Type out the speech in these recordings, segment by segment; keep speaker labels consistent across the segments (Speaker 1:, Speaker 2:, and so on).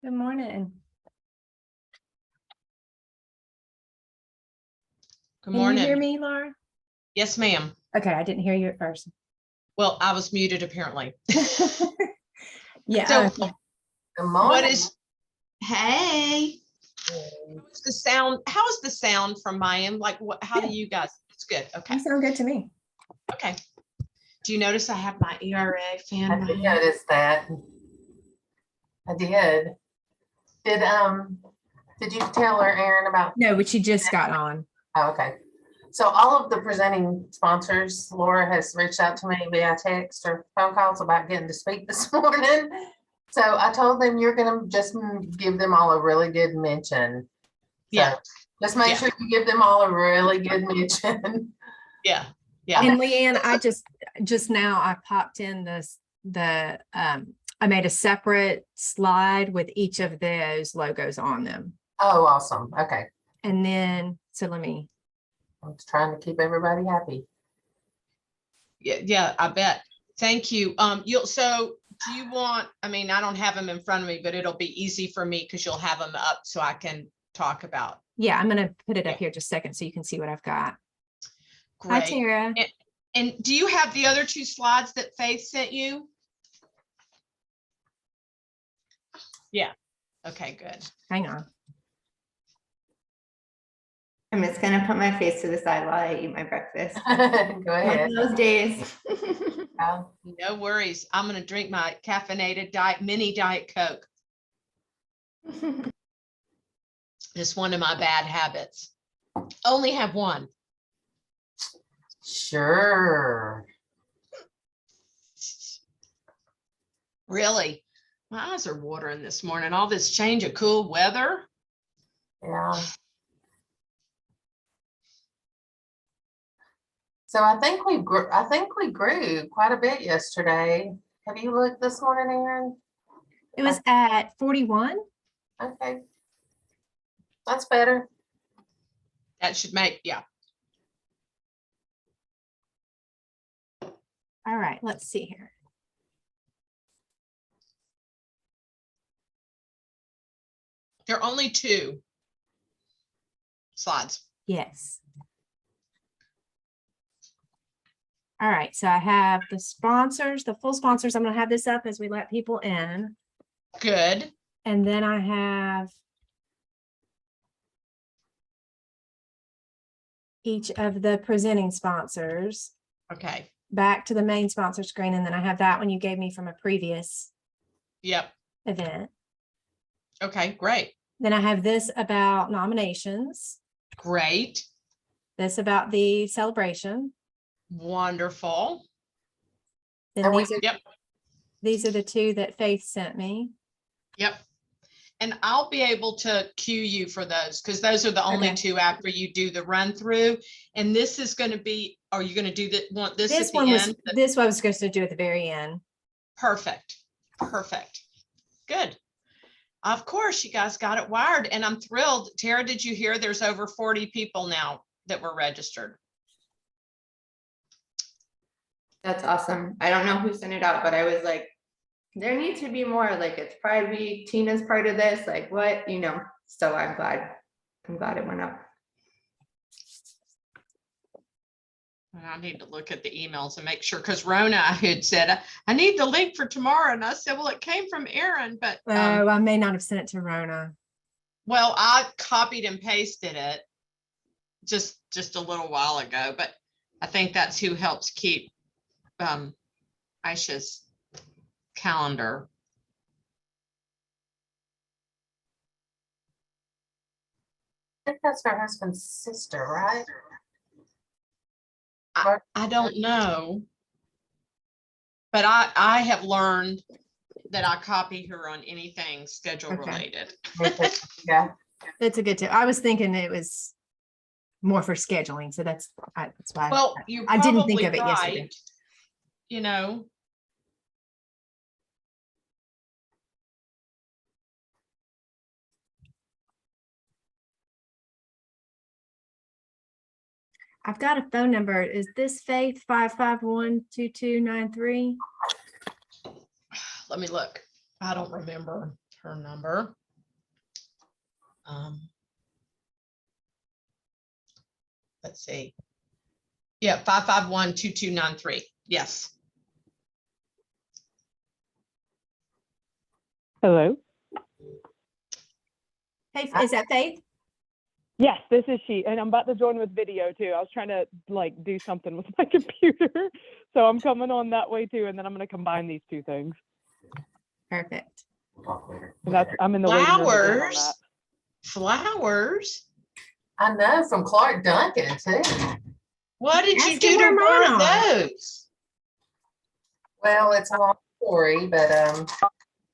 Speaker 1: Good morning.
Speaker 2: Good
Speaker 1: Can
Speaker 2: morning.
Speaker 1: you hear me, Laura?
Speaker 2: Yes, ma'am.
Speaker 1: Okay, I didn't hear you at first.
Speaker 2: Well, I was muted apparently.
Speaker 1: Yeah.
Speaker 2: So
Speaker 3: Good morning.
Speaker 2: what is, hey, the sound, how is the sound from my end? Like what, how do you guys, it's good. Okay.
Speaker 1: You sound good to me.
Speaker 2: Okay. Do you notice I have my ERA fan?
Speaker 3: I did
Speaker 2: behind?
Speaker 3: notice that. I did. Did you tell her, Aaron, about?
Speaker 1: No, but she just got on.
Speaker 3: Oh, okay. So all of the presenting sponsors, Laura has reached out to me via text or phone calls about getting to speak this morning. So I told them you're gonna just give them all a really good mention.
Speaker 2: Yeah.
Speaker 3: So just make
Speaker 2: Yeah.
Speaker 3: sure you give them all a really good mention.
Speaker 2: Yeah. Yeah.
Speaker 1: And Leanne, I just now I popped in I made a separate slide with each of those logos on them.
Speaker 3: Oh, awesome. Okay.
Speaker 1: And then, so let me,
Speaker 3: I'm just trying to keep everybody happy.
Speaker 2: Yeah. Yeah. I bet. Thank you. So do you want, I mean, I don't have them in front of me, but it'll be easy for me because you'll have them up so I can talk about.
Speaker 1: yeah, I'm going to put it up
Speaker 2: Yeah.
Speaker 1: here just a second so you can see what I've got. Hi,
Speaker 2: Great.
Speaker 1: Tara.
Speaker 2: And do you have the other two slides that Faith sent you? Yeah. Okay, good.
Speaker 1: Hang on.
Speaker 4: I'm just gonna put my face to the side while I eat my breakfast.
Speaker 3: Go
Speaker 4: One
Speaker 3: ahead.
Speaker 4: of those days.
Speaker 2: No worries. I'm going to drink my caffeinated mini Diet Coke. Just one of my bad habits. Only have one.
Speaker 3: Sure.
Speaker 2: Really? My eyes are watering this morning. All this change of cool weather.
Speaker 3: Yeah. So I think we grew quite a bit yesterday. Have you looked this morning, Aaron?
Speaker 1: It was at 41.
Speaker 3: Okay. That's better.
Speaker 2: That should make, yeah.
Speaker 1: All right, let's see here.
Speaker 2: There are only two slides.
Speaker 1: Yes. All right, so I have the sponsors, the full sponsors. I'm going to have this up as we let people in.
Speaker 2: Good.
Speaker 1: And then I have each of the presenting sponsors
Speaker 2: Okay.
Speaker 1: back to the main sponsor screen. And then I have that one you gave me from a previous
Speaker 2: Yep.
Speaker 1: event.
Speaker 2: Okay, great.
Speaker 1: Then I have this about nominations,
Speaker 2: Great.
Speaker 1: this about the celebration.
Speaker 2: Wonderful.
Speaker 1: Then
Speaker 3: And we-
Speaker 1: these are the two that Faith sent me.
Speaker 2: Yep. And I'll be able to cue you for those because those are the only
Speaker 1: Okay.
Speaker 2: two after you do the run through. And this is going to be, are you going to do this
Speaker 1: This
Speaker 2: at the
Speaker 1: one was,
Speaker 2: end?
Speaker 1: this one I was supposed to do at the very end.
Speaker 2: Perfect. Perfect. Good. Of course, you guys got it wired and I'm thrilled. Tara, did you hear there's over 40 people now that were registered?
Speaker 4: That's awesome. I don't know who sent it out, but I was like, there needs to be more, like it's Pride Week, Tina's part of this, like what, so I'm glad it went up.
Speaker 2: And I need to look at the emails and make sure, because Rona had said, I need the link for tomorrow. And I said, well, it came from Aaron, but
Speaker 1: Oh, I may not have sent it to Rona.
Speaker 2: well, I copied and pasted it just a little while ago, but I think that's who helps keep Aisha's calendar.
Speaker 3: I think that's her husband's sister, right?
Speaker 2: I don't know. But I have learned that I copy her on anything schedule
Speaker 1: Okay.
Speaker 2: related.
Speaker 3: Yeah.
Speaker 1: That's a good tip. I was thinking it was more for scheduling. So that's why
Speaker 2: Well, you're
Speaker 1: I didn't think
Speaker 2: probably
Speaker 1: of it yesterday.
Speaker 2: right. You know,
Speaker 1: I've got a phone number. Is this Faith 551-2293?
Speaker 2: let me look. I don't remember her number. Let's see. Yeah, 551-2293. Yes.
Speaker 5: Hello.
Speaker 1: Hey, is that Faith?
Speaker 5: Yes, this is she, and I'm about to join with video too. I was trying to like do something with my computer, so I'm coming on that way too, and then I'm going to combine these two things.
Speaker 1: Perfect.
Speaker 5: And I'm in the waiting room again on that.
Speaker 2: Flowers. Flowers.
Speaker 3: I know, from Clark Duncan too.
Speaker 2: What did you
Speaker 1: Ask
Speaker 2: do
Speaker 1: him
Speaker 2: to
Speaker 1: where mine
Speaker 2: burn
Speaker 1: are.
Speaker 2: those?
Speaker 3: Well, it's a long story, but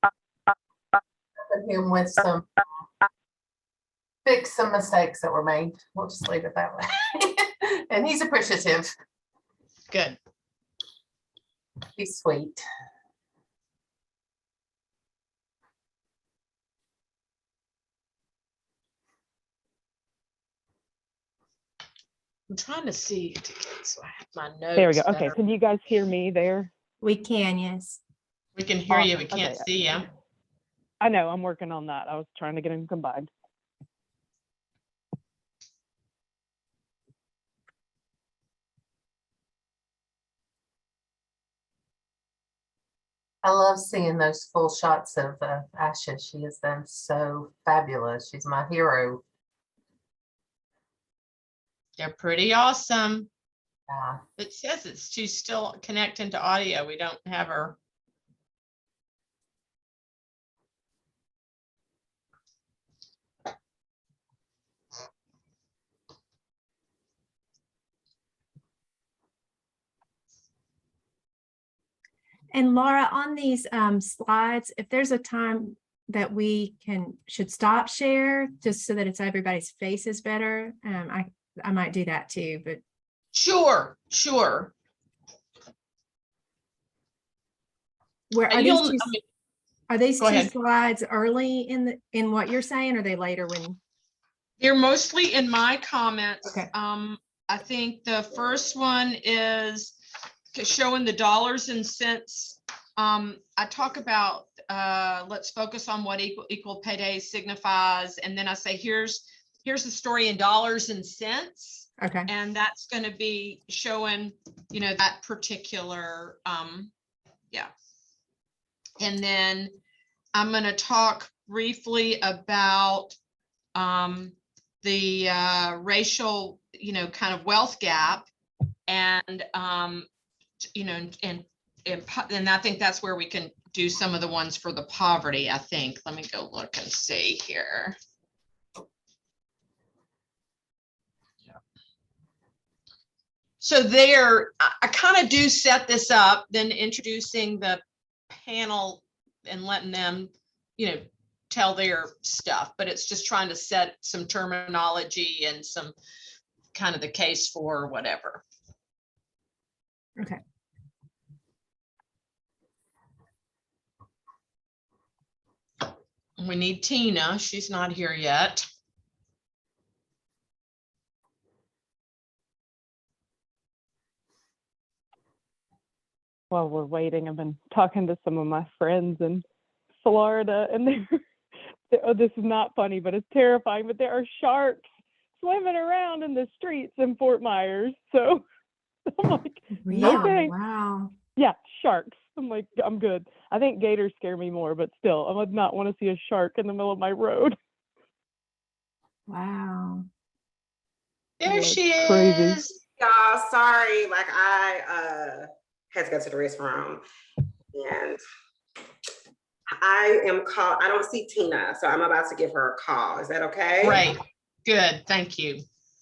Speaker 3: helping him with fix some mistakes that were made. We'll just leave it that way. And he's appreciative.
Speaker 2: Good.
Speaker 3: He's sweet.
Speaker 2: I'm trying to see. So I have my notes.
Speaker 5: There we go.
Speaker 2: that
Speaker 5: Okay,
Speaker 2: are-
Speaker 5: can you guys hear me there?
Speaker 1: We can, yes.
Speaker 2: We can hear you.
Speaker 5: Awesome.
Speaker 2: We can't
Speaker 5: Okay.
Speaker 2: see you.
Speaker 5: I know, I'm working on that. I was trying to get them combined.
Speaker 3: I love seeing those full shots of Asha. She has done so fabulous. She's my hero.
Speaker 2: They're pretty awesome.
Speaker 3: Yeah.
Speaker 2: It says she's still connecting to audio. We don't have her.
Speaker 1: And Laura, on these slides, if there's a time that we should stop share, just so that it's everybody's faces better, I might do that too, but
Speaker 2: Sure, sure.
Speaker 1: where are
Speaker 2: And
Speaker 1: these
Speaker 2: you'll,
Speaker 1: two,
Speaker 2: I mean,
Speaker 1: are these
Speaker 2: go
Speaker 1: two
Speaker 2: ahead.
Speaker 1: slides early in what you're saying? Or are they later when?
Speaker 2: They're mostly in my comments.
Speaker 1: Okay.
Speaker 2: I think the first one is showing the dollars and cents. I talk about, let's focus on what equal pay day signifies. And then I say, here's the story in dollars and cents.
Speaker 1: Okay.
Speaker 2: And that's going to be showing, that particular, yeah. And then I'm going to talk briefly about the racial, kind of wealth gap. And, and I think that's where we can do some of the ones for the poverty, I think. Let me go look and see here. So there, I kind of do set this up, then introducing the panel and letting them, tell their stuff, but it's just trying to set some terminology and some kind of the case for whatever.
Speaker 1: Okay.
Speaker 2: We need Tina. She's not here yet.
Speaker 5: While we're waiting, I've been talking to some of my friends in Florida, and oh, this is not funny, but it's terrifying, but there are sharks swimming around in the streets in Fort Myers. So I'm like,
Speaker 1: Really?
Speaker 5: okay.
Speaker 1: Wow.
Speaker 5: Yeah, sharks. I'm like, I'm good. I think gators scare me more, but still, I would not want to see a shark in the middle of my road.
Speaker 1: Wow.
Speaker 2: There
Speaker 5: Yeah,
Speaker 2: she
Speaker 5: it's crazy.
Speaker 2: is.
Speaker 6: Y'all, sorry, like I had to go to the restroom and I don't see Tina, so I'm about to give her a call. Is that okay?
Speaker 2: Great. Good. Thank you.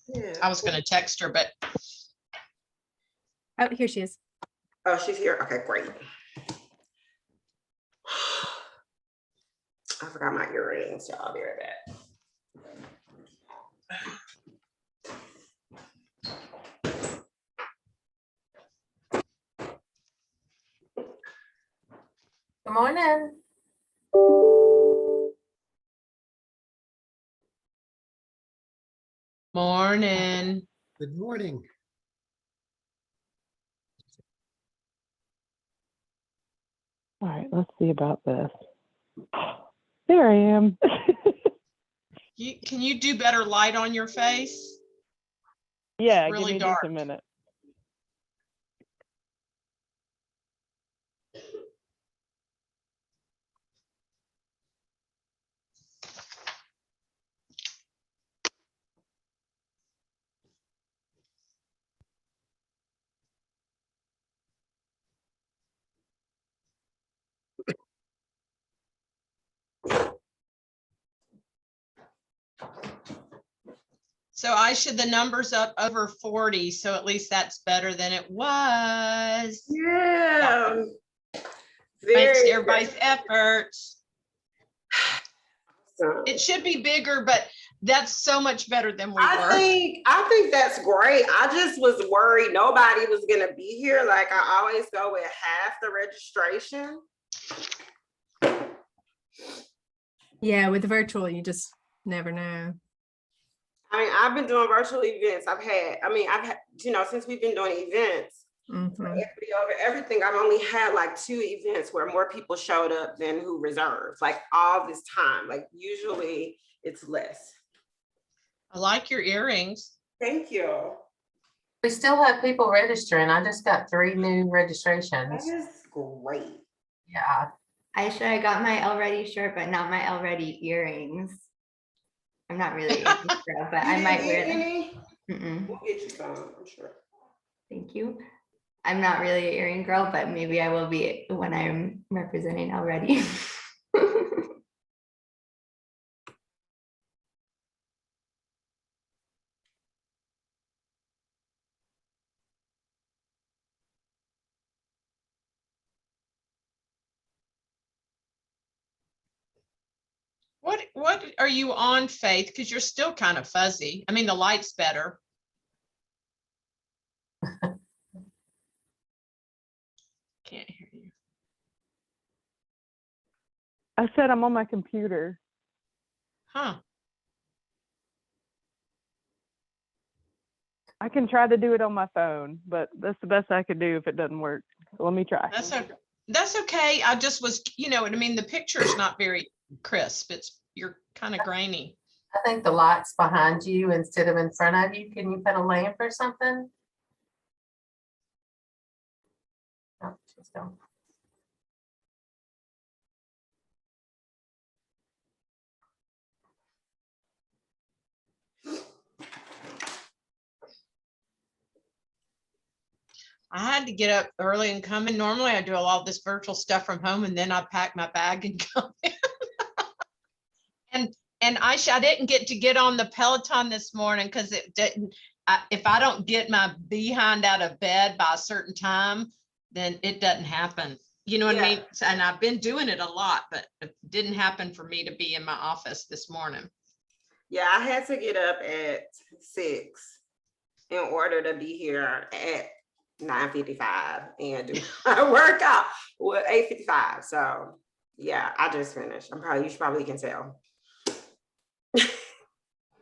Speaker 6: Yeah.
Speaker 2: I was going to text her, but
Speaker 1: Oh, here she is.
Speaker 6: Oh, she's here. Okay, great. I forgot my earrings, so I'll be right back.
Speaker 3: Good morning.
Speaker 2: morning.
Speaker 7: Good morning.
Speaker 5: All right, let's see about this. It There I am.
Speaker 2: Can you do better light on your face?
Speaker 5: Yeah,
Speaker 2: really
Speaker 5: give me
Speaker 2: dark.
Speaker 5: just a minute.
Speaker 2: So Aisha, the number's up over 40, so at least that's better than it was.
Speaker 6: Yeah.
Speaker 2: Thanks
Speaker 6: Very
Speaker 2: to everybody's efforts.
Speaker 6: awesome.
Speaker 2: It should be bigger, but that's so much better than we
Speaker 6: I
Speaker 2: were.
Speaker 6: think that's great. I just was worried nobody was gonna be here. Like I always go with half the registration.
Speaker 1: Yeah, with the virtual, you just never know.
Speaker 6: I mean, I've been doing virtual events. I've had, since we've been doing events,
Speaker 1: Mhm.
Speaker 6: equity over everything, I've only had like 2 events where more people showed up than who reserved, like all this time. Like usually it's less.
Speaker 2: I like your earrings.
Speaker 6: Thank you.
Speaker 3: We still have people registering. I just got 3 new
Speaker 6: That
Speaker 3: registrations.
Speaker 6: is great.
Speaker 3: Yeah,
Speaker 4: Aisha, I got my already shirt, but not my already earrings. I'm not really a earring girl, but
Speaker 6: You
Speaker 4: I
Speaker 6: didn't
Speaker 4: might
Speaker 6: get
Speaker 4: wear them.
Speaker 6: any?
Speaker 4: Mm-mm.
Speaker 6: We'll get you some, I'm sure.
Speaker 4: Thank you. I'm not really an earring girl, but maybe I will be when I'm representing already.
Speaker 2: What are you on, Faith? Because you're still kind of fuzzy. I mean, the light's better. Can't hear you.
Speaker 5: I said I'm on my computer.
Speaker 2: Huh.
Speaker 5: I can try to do it on my phone, but that's the best I could do if it doesn't work. So let me try.
Speaker 2: That's okay. I just was, you know what I mean? The picture's not very crisp. You're kind of grainy.
Speaker 3: I think the light's behind you instead of in front of you. Can you put a lamp or something? Oh, she's gone.
Speaker 2: I had to get up early and come in. Normally I do a lot of this virtual stuff from home and then I pack my bag and come in. And Aisha, I didn't get on the Peloton this morning because it didn't, if I don't get my behind out of bed by a certain time, then it doesn't happen. You know what I mean? And I've been doing it a lot, but it didn't happen for me to be in my office this morning.
Speaker 6: Yeah, I had to get up at 6 in order to be here at 9:55 and do my workout with 8:55. So yeah, I just finished. You probably can tell.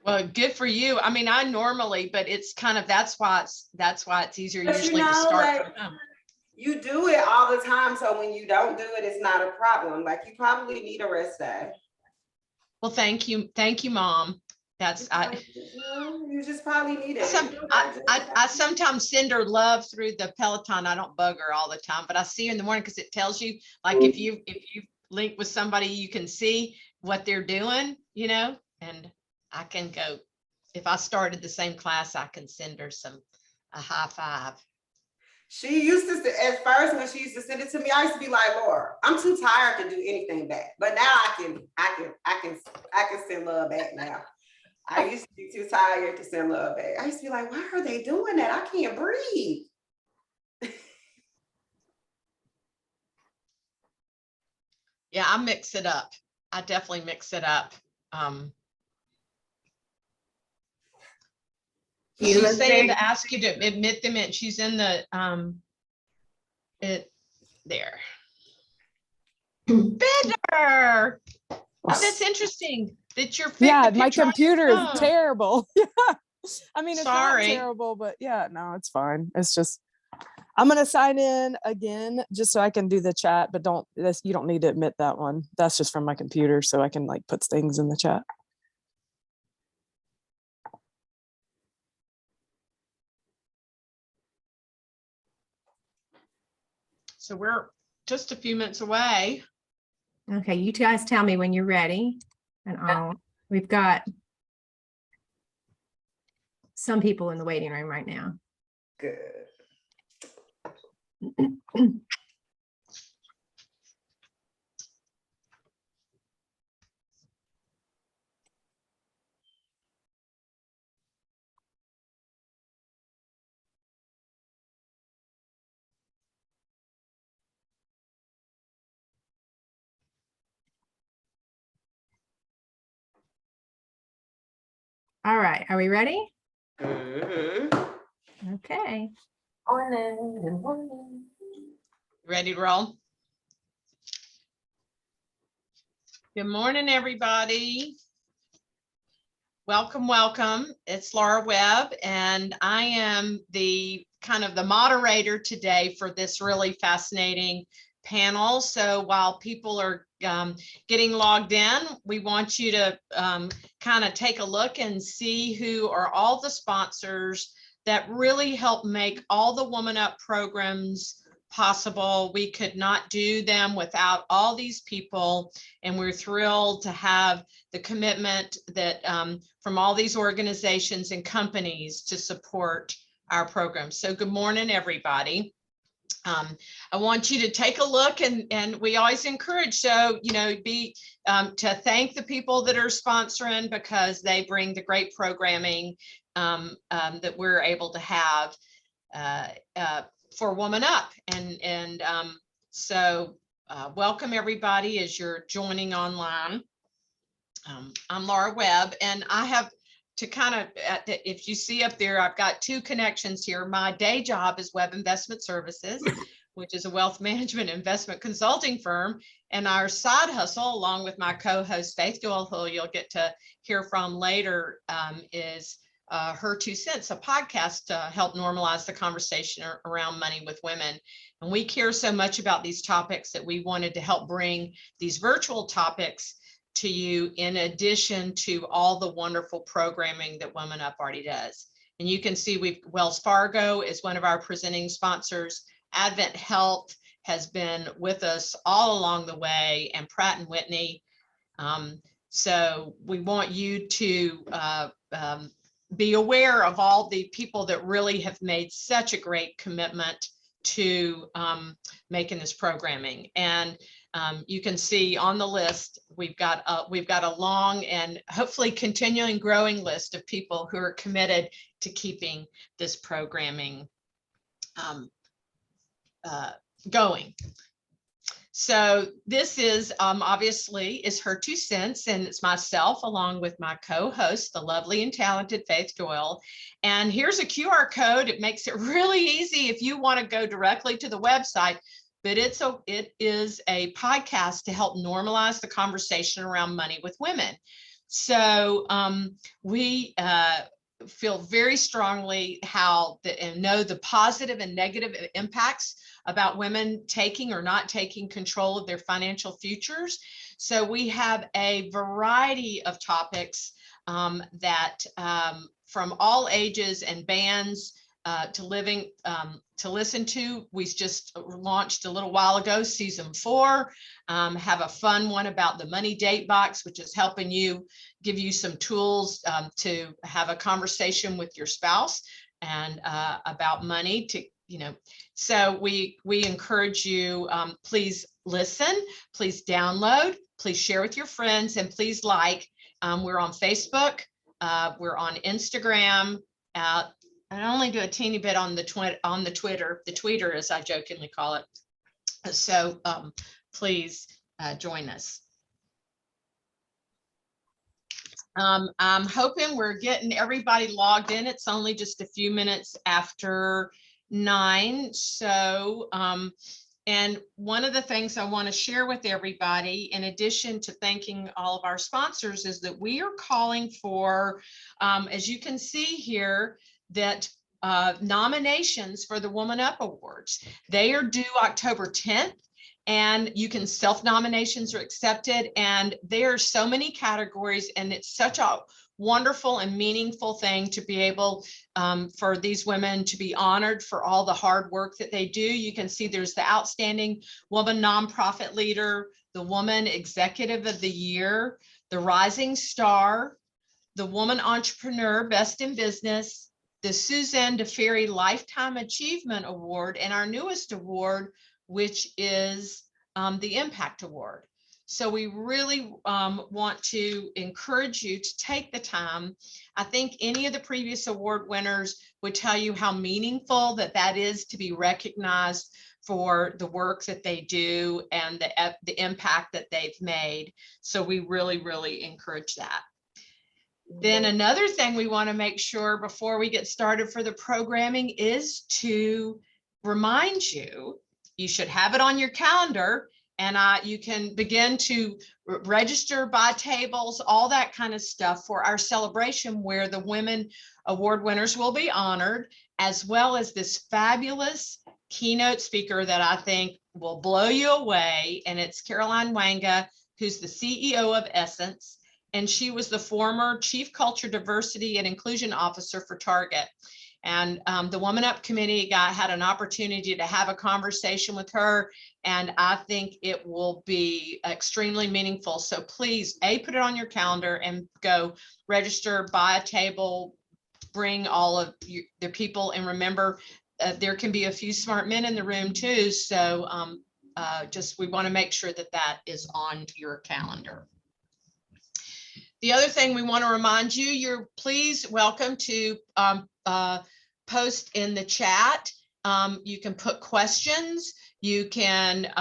Speaker 2: Well, good for you. I mean, I normally, but it's kind of, that's why it's easier
Speaker 6: But
Speaker 2: usually to start from home.
Speaker 6: You do it all the time, so when you don't do it, it's not a problem. Like you probably need a rest day.
Speaker 2: Well, thank you, Mom.
Speaker 6: You just probably need it.
Speaker 2: I sometimes send her love through the Peloton. I don't bug her all the time, but I see her in the morning because it tells you, like, if you link with somebody, you can see what they're doing, you know, and I can go, if I started the same class, I can send her a high five.
Speaker 6: She used to, at first when she used to send it to me, I used to be like, Laura, I'm too tired to do anything back. But now I can send love back now. I used to be too tired to send love back. I used to be like, why are they doing that? I can't breathe.
Speaker 2: Yeah, I mix it up. I definitely mix it up. She's saying to ask you to admit them, and she's in the there. Better. That's interesting. That your
Speaker 7: yeah, my computer is terrible. Yeah, I mean, it's
Speaker 2: sorry.
Speaker 7: not terrible, but yeah, no, it's fine. It's just I'm gonna sign in again just so I can do the chat, but you don't need to admit that one. That's just from my computer, so I can like put things in the chat.
Speaker 2: So we're just a few minutes away.
Speaker 1: Okay, you guys tell me when you're ready. And we've got some people in the waiting room right now.
Speaker 6: Good.
Speaker 1: All right, are we ready?
Speaker 6: Mhm.
Speaker 1: Okay.
Speaker 3: Morning, good morning.
Speaker 2: Ready to roll? Good morning, everybody. Welcome, welcome. It's Laura Webb, and I am the kind of the moderator today for this really fascinating panel. So while people are getting logged in, we want you to kind of take a look and see who are all the sponsors that really help make all the WomanUP programs possible. We could not do them without all these people, and we're thrilled to have the commitment that from all these organizations and companies to support our program. So good morning, everybody. I want you to take a look, and we always encourage, so, you know, to thank the people that are sponsoring, because they bring the great programming that we're able to have for WomanUP. And so welcome everybody as you're joining online. I'm Laura Webb, and I have to kind of, if you see up there, I've got two connections here. My day job is Webb Investment Services, which is a wealth management investment consulting firm. And our side hustle, along with my co-host Faith Doyle, who you'll get to hear from later, is Her 2 Cents, a podcast to help normalize the conversation around money with women. And we care so much about these topics that we wanted to help bring these virtual topics to you, in addition to all the wonderful programming that WomanUP already does. And you can see Wells Fargo is one of our presenting sponsors. Advent Health has been with us all along the way, and Pratt & Whitney. So we want you to be aware of all the people that really have made such a great commitment to making this programming. And you can see on the list, we've got a long and hopefully continuing growing list of people who are committed to keeping this programming going. So this is obviously is Her 2 Cents, and it's myself along with my co-host, the lovely and talented Faith Doyle. And here's a QR code. It makes it really easy if you want to go directly to the website. But it is a podcast to help normalize the conversation around money with women. So we feel very strongly and know the positive and negative impacts about women taking or not taking control of their financial futures. So we have a variety of topics that from all ages and bands to listen to. We just launched a little while ago, season 4. Have a fun one about the money date box, which is helping give you some tools to have a conversation with your spouse and about money so we encourage you, please listen, please download, please share with your friends, and please we're on Facebook, we're on Instagram, I only do a teeny bit on the Twitter, the tweeter, as I jokingly call it. So please join us. I'm hoping we're getting everybody logged in. It's only just a few minutes after 9. So, and one of the things I want to share with everybody, in addition to thanking all of our sponsors, is that we are calling for, as you can see here, that nominations for the WomanUP Awards. They are due October 10th. And you can self-nominations are accepted, and there are so many categories, and it's such a wonderful and meaningful thing to be able for these women to be honored for all the hard work that they do. You can see there's the Outstanding Woman Nonprofit Leader, the Woman Executive of the Year, the Rising Star, the Woman Entrepreneur Best in Business, the Suzanne DeFerry Lifetime Achievement Award, and our newest award, which is the Impact Award. So we really want to encourage you to take the time. I think any of the previous award winners would tell you how meaningful that is to be recognized for the work that they do and the impact that they've made. So we really, really encourage that. Then another thing we want to make sure before we get started for the programming is to remind you, you should have it on your calendar, and you can begin to register, buy tables, all that kind of stuff for our celebration where the women award winners will be honored, as well as this fabulous keynote speaker that I think will blow you away. And it's Caroline Wanga, who's the CEO of Essence. And she was the former Chief Culture, Diversity, and Inclusion Officer for Target. And the WomanUP committee had an opportunity to have a conversation with her, and I think it will be extremely meaningful. So please, put it on your calendar and go register, buy a table, bring all of the people, and remember there can be a few smart men in the room too. So we want to make sure that is on your calendar. The other thing we want to remind you, you're please welcome to post in the chat. You can put questions. You can,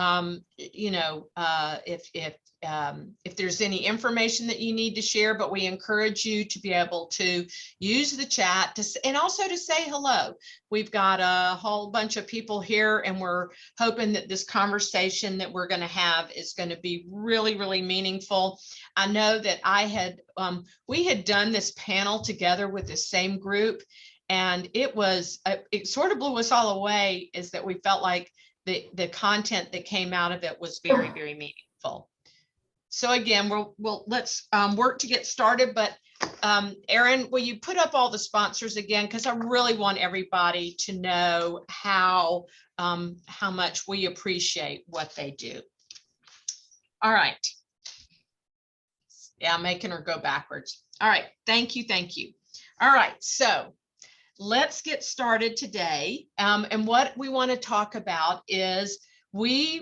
Speaker 2: if there's any information that you need to share, but we encourage you to be able to use the chat and also to say hello. We've got a whole bunch of people here, and we're hoping that this conversation that we're going to have is going to be really, really meaningful. I know that we had done this panel together with the same group, and it sort of blew us all away, is that we felt like the content that came out of it was very, very meaningful. So again, let's work to get started. But Erin, will you put up all the sponsors again? Because I really want everybody to know how much we appreciate what they do. All right. Yeah, I'm making her go backwards. All right. Thank you. Thank you. All right. So let's get started today. And what we want to talk about is we're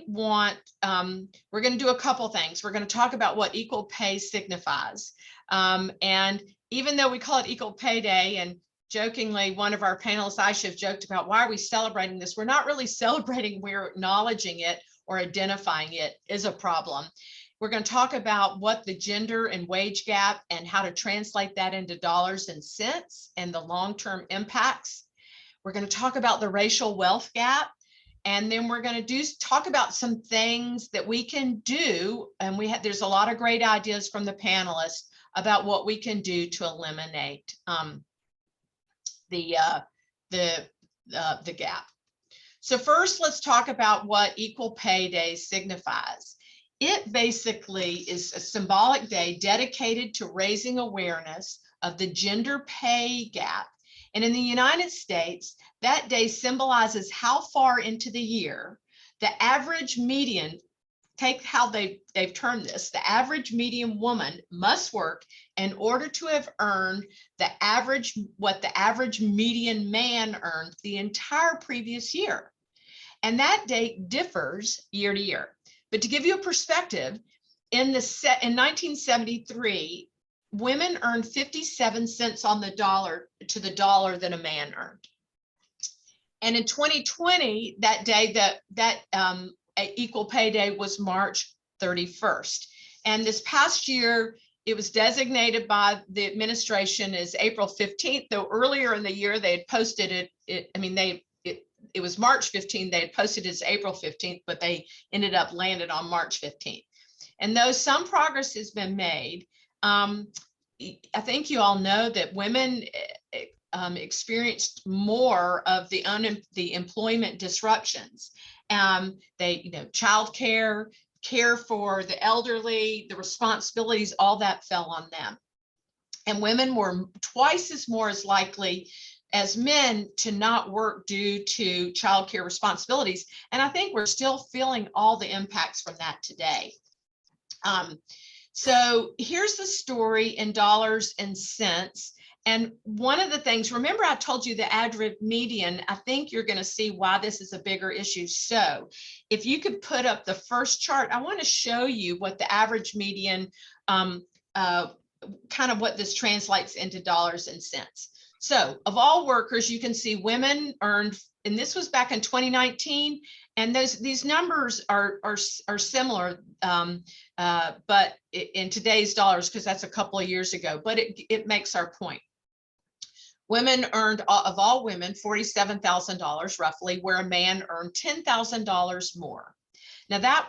Speaker 2: going to do a couple things. We're going to talk about what equal pay signifies. And even though we call it Equal Pay Day, and jokingly, one of our panelists, Aisha, have joked about why are we celebrating this? We're not really celebrating, we're acknowledging it or identifying it is a problem. We're going to talk about what the gender and wage gap and how to translate that into dollars and cents and the long-term impacts. We're going to talk about the racial wealth gap. And then we're going to talk about some things that we can do. And there's a lot of great ideas from the panelists about what we can do to eliminate the gap. So first, let's talk about what Equal Pay Day signifies. It basically is a symbolic day dedicated to raising awareness of the gender pay gap. And in the United States, that day symbolizes how far into the year the average median, take how they've termed this, the average median woman must work in order to have earned what the average median man earned the entire previous year. And that date differs year to year. But to give you a perspective, in 1973, women earned 57 cents on the dollar to the dollar that a man earned. And in 2020, that day, that Equal Pay Day was March 31st. And this past year, it was designated by the administration as April 15th, though earlier in the year they had posted it was March 15th, they had posted it as April 15th, but they ended up landed on March 15th. And though some progress has been made, I think you all know that women experienced more of the employment disruptions. They, childcare, care for the elderly, the responsibilities, all that fell on them. And women were twice as more as likely as men to not work due to childcare responsibilities. And I think we're still feeling all the impacts from that today. So here's the story in dollars and cents. And one of the things, remember I told you the average median, I think you're going to see why this is a bigger issue. So if you could put up the first chart, I want to show you what the average median, kind of what this translates into dollars and cents. So of all workers, you can see women earned, and this was back in 2019, and these numbers are similar, but in today's dollars, because that's a couple of years ago, but it makes our point. Women earned, of all women, $47,000 roughly, where a man earned $10,000 more. Now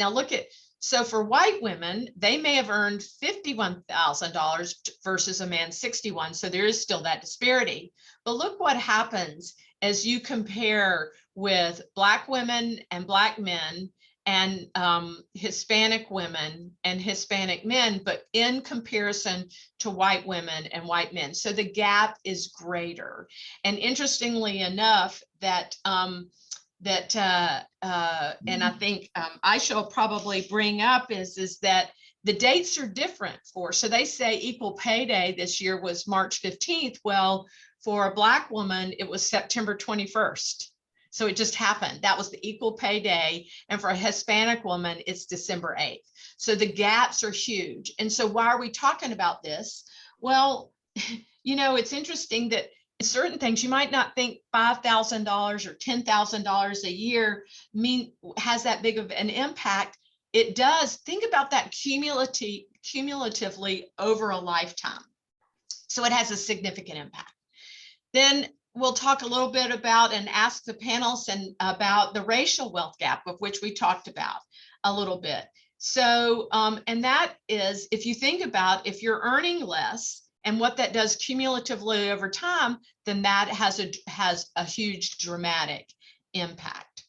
Speaker 2: look at, so for white women, they may have earned $51,000 versus a man 61. So there is still that disparity. But look what happens as you compare with Black women and Black men and Hispanic women and Hispanic men, but in comparison to white women and white men. So the gap is greater. And interestingly enough, and I think Aisha will probably bring up is that the dates are different so they say equal pay day this year was March 15th. Well, for a Black woman, it was September 21st. So it just happened. That was the equal pay day. And for a Hispanic woman, it's December 8th. So the gaps are huge. And so why are we talking about this? Well, it's interesting that certain things you might not think $5,000 or $10,000 a year has that big of an impact. It does. Think about that cumulatively over a lifetime. So it has a significant impact. Then we'll talk a little bit about and ask the panelists and about the racial wealth gap, of which we talked about a little bit. So, and that is, if you think about if you're earning less and what that does cumulatively over time, then that has a huge dramatic impact.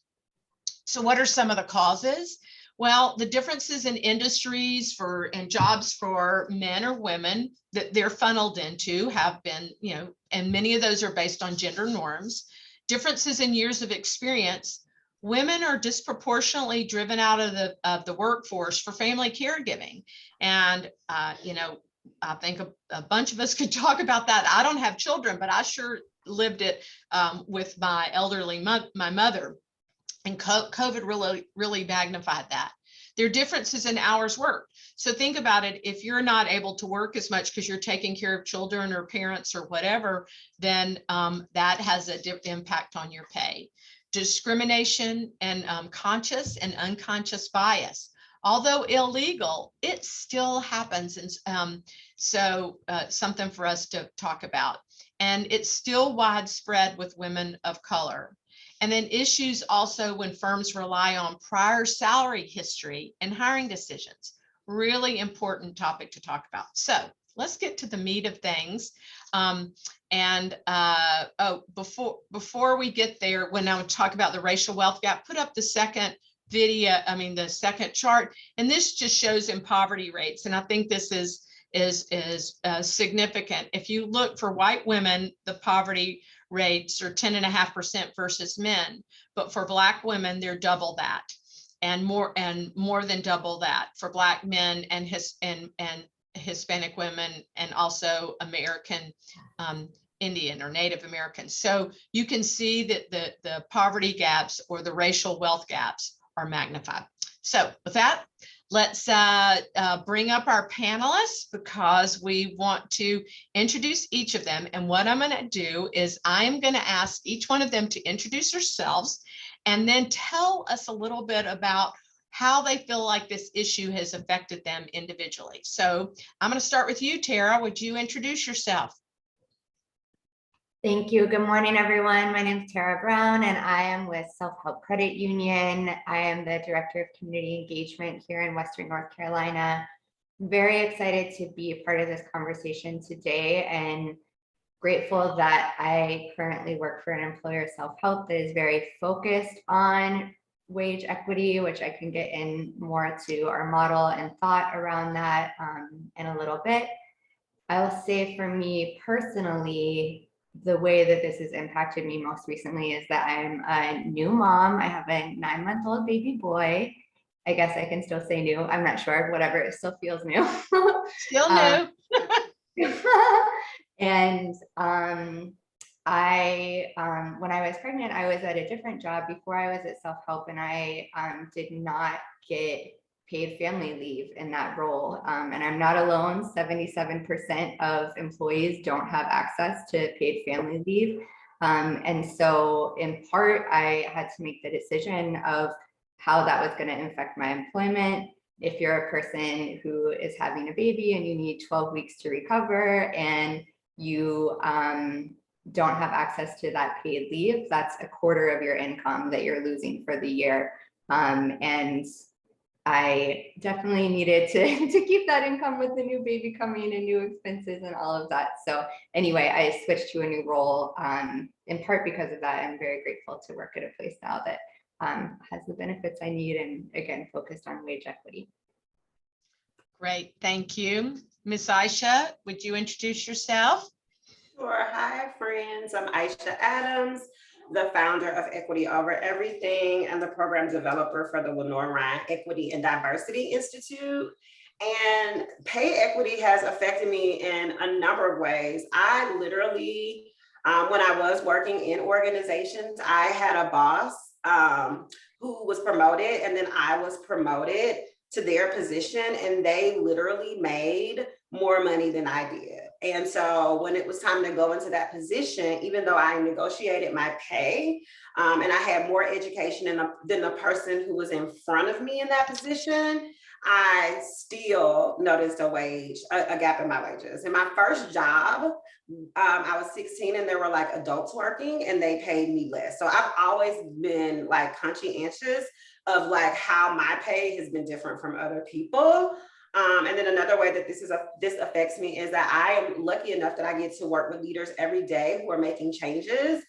Speaker 2: So what are some of the causes? Well, the differences in industries and jobs for men or women that they're funneled into have been, and many of those are based on gender norms. Differences in years of experience. Women are disproportionately driven out of the workforce for family caregiving. And, I think a bunch of us could talk about that. I don't have children, but I sure lived it with my elderly my mother. And COVID really magnified that. There are differences in hours worked. So think about it. If you're not able to work as much because you're taking care of children or parents or whatever, then that has a impact on your pay. Discrimination and conscious and unconscious bias. Although illegal, it still happens. And so something for us to talk about. And it's still widespread with women of color. And then issues also when firms rely on prior salary history and hiring decisions. Really important topic to talk about. So let's get to the meat of things. Before we get there, when I would talk about the racial wealth gap, put up the second the second chart. And this just shows in poverty rates. And I think this is significant. If you look for white women, the poverty rates are 10.5% versus men, but for Black women, they're double that, and more than double that for Black men and Hispanic women, and also American Indian or Native Americans. So you can see that the poverty gaps or the racial wealth gaps are magnified. So with that, let's bring up our panelists because we want to introduce each of them. And what I'm going to do is I'm going to ask each one of them to introduce themselves and then tell us a little bit about how they feel like this issue has affected them individually. So I'm going to start with you, Tara. Would you introduce yourself?
Speaker 8: Thank you. Good morning, everyone. My name is Tara Brown, and I am with Self-Help Credit Union. I am the Director of Community Engagement here in Western North Carolina. I'm very excited to be a part of this conversation today and grateful that I currently work for an employer self-help that is very focused on wage equity, which I can get in more to our model and thought around that in a little bit. I will say for me personally, the way that this has impacted me most recently is that I'm a new mom. I have a 9-month-old baby boy. I guess I can still say new. I'm not sure, whatever, it still feels new.
Speaker 2: Still new.
Speaker 8: And when I was pregnant, I was at a different job before I was at self-help, and I did not get paid family leave in that role. And I'm not alone. 77% of employees don't have access to paid family leave. And so in part, I had to make the decision of how that was going to affect my employment. If you're a person who is having a baby and you need 12 weeks to recover and you don't have access to that paid leave, that's a quarter of your income that you're losing for the year. And I definitely needed to keep that income with the new baby coming and new expenses and all of that. So anyway, I switched to a new role in part because of that. I'm very grateful to work at a place now that has the benefits I need and again, focused on wage equity.
Speaker 2: Great, thank you. Miss Aisha, would you introduce yourself?
Speaker 6: Sure. Hi, friends. I'm Aisha Adams, the founder of Equity Over Everything and the program developer for the Lenore Equity and Diversity Institute. And pay equity has affected me in a number of ways. I literally, when I was working in organizations, I had a boss who was promoted, and then I was promoted to their position, and they literally made more money than I did. And so when it was time to go into that position, even though I negotiated my pay and I had more education than the person who was in front of me in that position, I still noticed a gap in my wages. In my first job, I was 16 and there were like adults working and they paid me less. So I've always been like conscientious of like how my pay has been different from other people. And then another way that this affects me is that I am lucky enough that I get to work with leaders every day who are making changes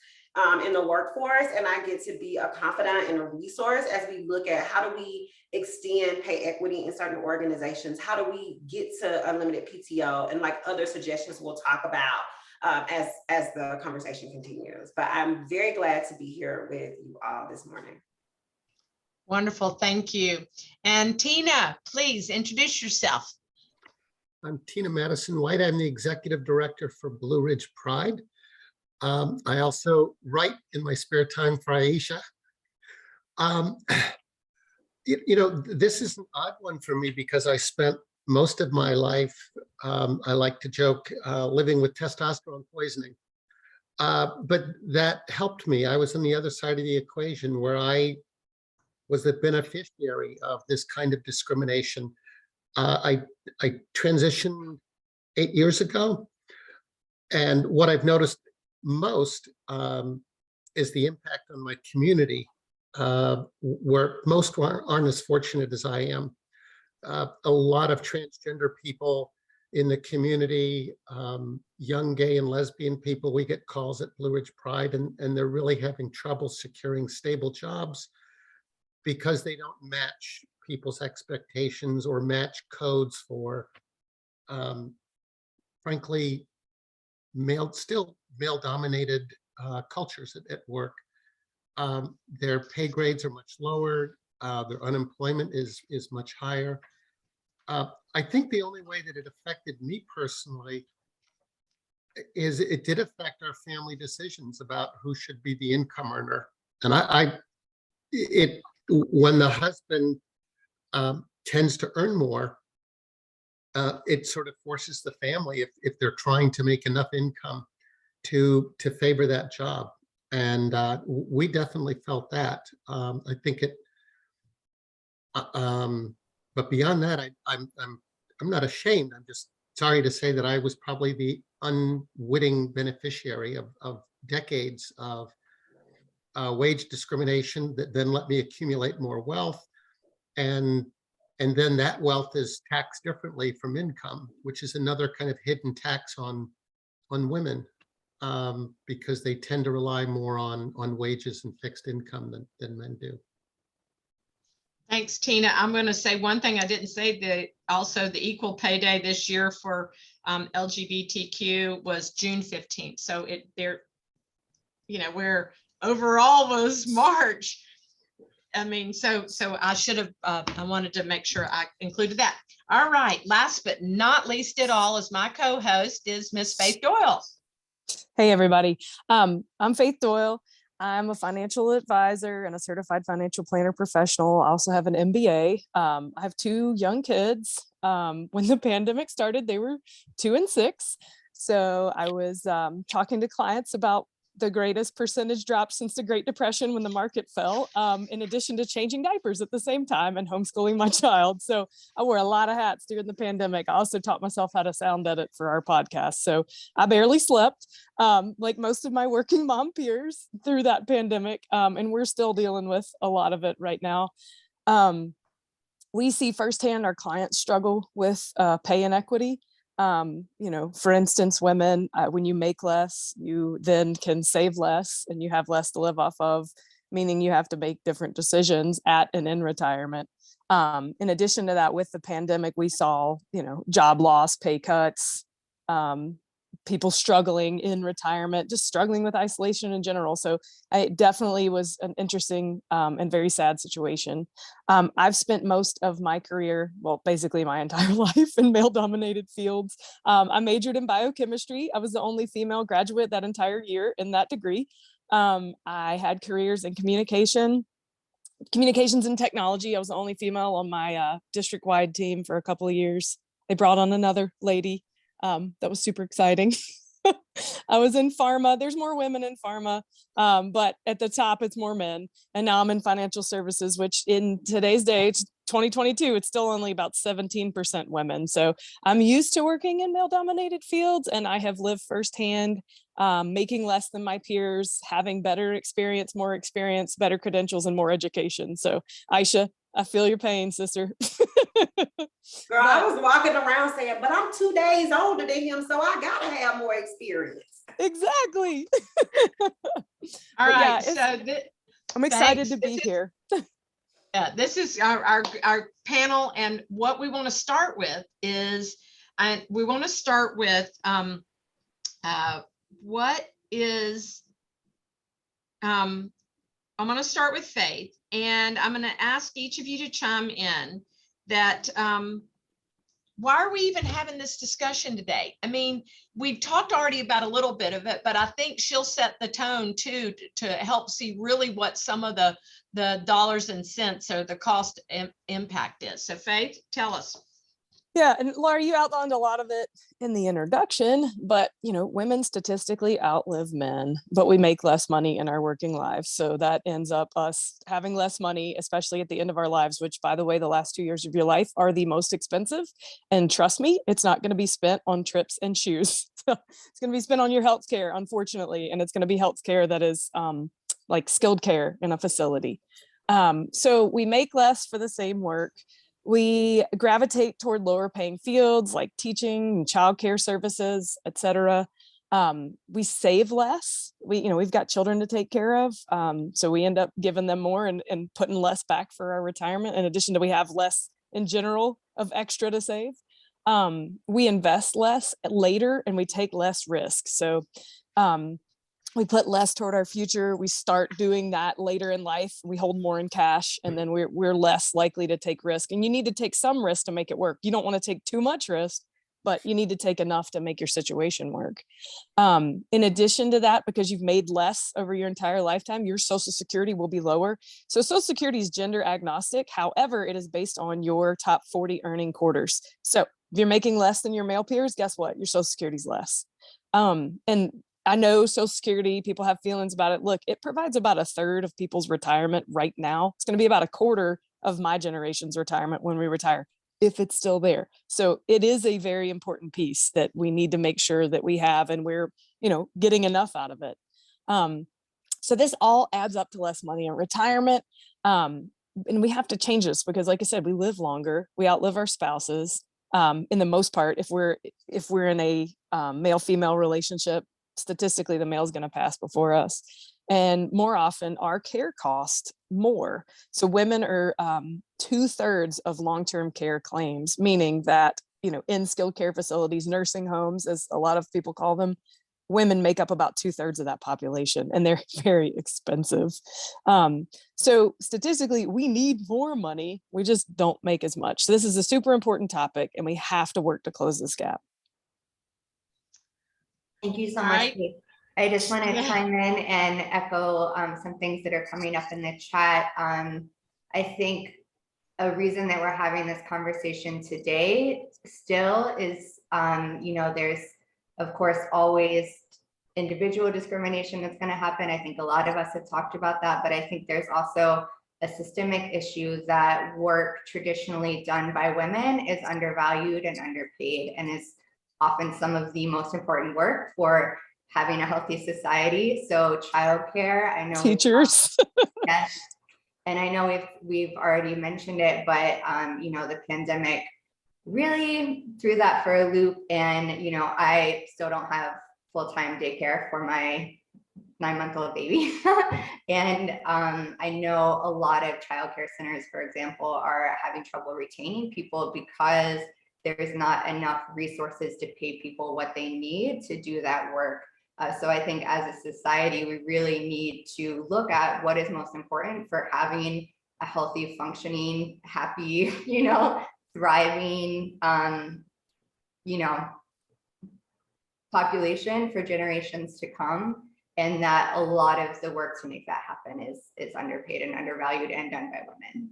Speaker 6: in the workforce. And I get to be a confidant and a resource as we look at how do we extend pay equity in certain organizations? How do we get to unlimited PTO and like other suggestions we'll talk about as the conversation continues. But I'm very glad to be here with you all this morning.
Speaker 2: Wonderful, thank you. And Tina, please introduce yourself.
Speaker 9: I'm Tina Madison White. I'm the executive director for Blue Ridge Pride. I also write in my spare time for Aisha. This is an odd one for me because I spent most of my life, I like to joke, living with testosterone poisoning. But that helped me. I was on the other side of the equation where I was the beneficiary of this kind of discrimination. I transitioned 8 years ago. And what I've noticed most is the impact on my community, where most aren't as fortunate as I am. A lot of transgender people in the community, young gay and lesbian people, we get calls at Blue Ridge Pride and they're really having trouble securing stable jobs because they don't match people's expectations or match codes for, frankly, still male-dominated cultures at work. Their pay grades are much lower. Their unemployment is much higher. I think the only way that it affected me personally is it did affect our family decisions about who should be the income earner. And when the husband tends to earn more, it sort of forces the family, if they're trying to make enough income, to favor that job. And we definitely felt that. I think it. But beyond that, I'm not ashamed. I'm just sorry to say that I was probably the unwitting beneficiary of decades of wage discrimination that then let me accumulate more wealth, and then that wealth is taxed differently from income, which is another kind of hidden tax on women. because they tend to rely more on wages and fixed income than men do.
Speaker 2: Thanks, Tina. I'm going to say one thing I didn't say, also the equal pay day this year for LGBTQ was June 15th. So where overall was March. I mean, so I should have, I wanted to make sure I included that. All right. Last but not least at all, is my co-host is Miss Faith Doyle.
Speaker 7: Hey, everybody. I'm Faith Doyle. I'm a financial advisor and a certified financial planner professional. I also have an MBA. I have 2 young kids. When the pandemic started, they were 2 and 6. So I was talking to clients about the greatest percentage drop since the Great Depression when the market fell, in addition to changing diapers at the same time and homeschooling my child. So I wore a lot of hats during the pandemic. I also taught myself how to sound edit for our podcast. So I barely slept, like most of my working mom peers through that pandemic. And we're still dealing with a lot of it right now. We see firsthand our clients struggle with pay inequity. For instance, women, when you make less, you then can save less and you have less to live off of, meaning you have to make different decisions at and in retirement. In addition to that, with the pandemic, we saw, job loss, pay cuts, people struggling in retirement, just struggling with isolation in general. So it definitely was an interesting and very sad situation. I've spent most of my career, well, basically my entire life in male-dominated fields. I majored in biochemistry. I was the only female graduate that entire year in that degree. I had careers in communications and technology. I was the only female on my district-wide team for a couple of years. They brought on another lady. That was super exciting. I was in pharma. There's more women in pharma, but at the top, it's more men. And now I'm in financial services, which in today's day, 2022, it's still only about 17% women. So I'm used to working in male-dominated fields, and I have lived firsthand making less than my peers, having better experience, more experience, better credentials, and more education. So Aisha, I feel your pain, sister.
Speaker 6: Girl, I was walking around saying, but I'm 2 days older than him, so I gotta have more experience.
Speaker 7: Exactly.
Speaker 2: All right.
Speaker 7: Yeah, I'm excited to be here.
Speaker 2: This is our panel, and what we want to start with is, I'm going to start with Faith, and I'm going to ask each of you to chime in that why are we even having this discussion today? I mean, we've talked already about a little bit of it, but I think she'll set the tone too to help see really what some of the dollars and cents or the cost impact is. So Faith, tell us.
Speaker 7: Yeah, and Laura, you outlined a lot of it in the introduction, but women statistically outlive men, but we make less money in our working lives. So that ends up us having less money, especially at the end of our lives, which, by the way, the last 2 years of your life are the most expensive. And trust me, it's not going to be spent on trips and shoes. So it's going to be spent on your health care, unfortunately, and it's going to be health care that is like skilled care in a facility. So we make less for the same work. We gravitate toward lower paying fields like teaching and childcare services, et cetera. We save less. We've got children to take care of. So we end up giving them more and putting less back for our retirement. In addition to, we have less in general of extra to save. We invest less later and we take less risk. So we put less toward our future. We start doing that later in life. We hold more in cash, and then we're less likely to take risk. And you need to take some risk to make it work. You don't want to take too much risk, but you need to take enough to make your situation work. In addition to that, because you've made less over your entire lifetime, your Social Security will be lower. So Social Security is gender agnostic. However, it is based on your top 40 earning quarters. So if you're making less than your male peers, guess what? Your Social Security is less. And I know Social Security, people have feelings about it. Look, it provides about a third of people's retirement right now. It's going to be about a quarter of my generation's retirement when we retire, if it's still there. So it is a very important piece that we need to make sure that we have, and we're, getting enough out of it. So this all adds up to less money in retirement. And we have to change this because, like I said, we live longer, we outlive our spouses. In the most part, if we're in a male-female relationship, statistically the male's going to pass before us. And more often our care costs more. So women are 2/3 of long-term care claims, meaning that, you know, in skilled care facilities, nursing homes, as a lot of people call them, women make up about 2/3 of that population, and they're very expensive. So statistically, we need more money. We just don't make as much. So this is a super important topic, and we have to work to close this gap.
Speaker 8: Thank you so
Speaker 2: All
Speaker 8: much,
Speaker 2: right.
Speaker 8: Kate. I just want to
Speaker 2: Yeah.
Speaker 8: chime in and echo some things that are coming up in the chat. I think a reason that we're having this conversation today still is, you know, there's of course always individual discrimination that's going to happen. I think a lot of us have talked about that, but I think there's also a systemic issue that work traditionally done by women is undervalued and underpaid, and is often some of the most important work for having a healthy society. So childcare, I know
Speaker 7: Teachers.
Speaker 8: yes, and I know we've already mentioned it, but you know, the pandemic really threw that for a loop. And you know, I still don't have full-time daycare for my 9-month-old baby. And I know a lot of childcare centers, for example, are having trouble retaining people because there's not enough resources to pay people what they need to do that work. So I think as a society, we really need to look at what is most important for having a healthy, functioning, happy, you know, thriving, you know, population for generations to come. And that a lot of the work to make that happen is underpaid and undervalued and done by women.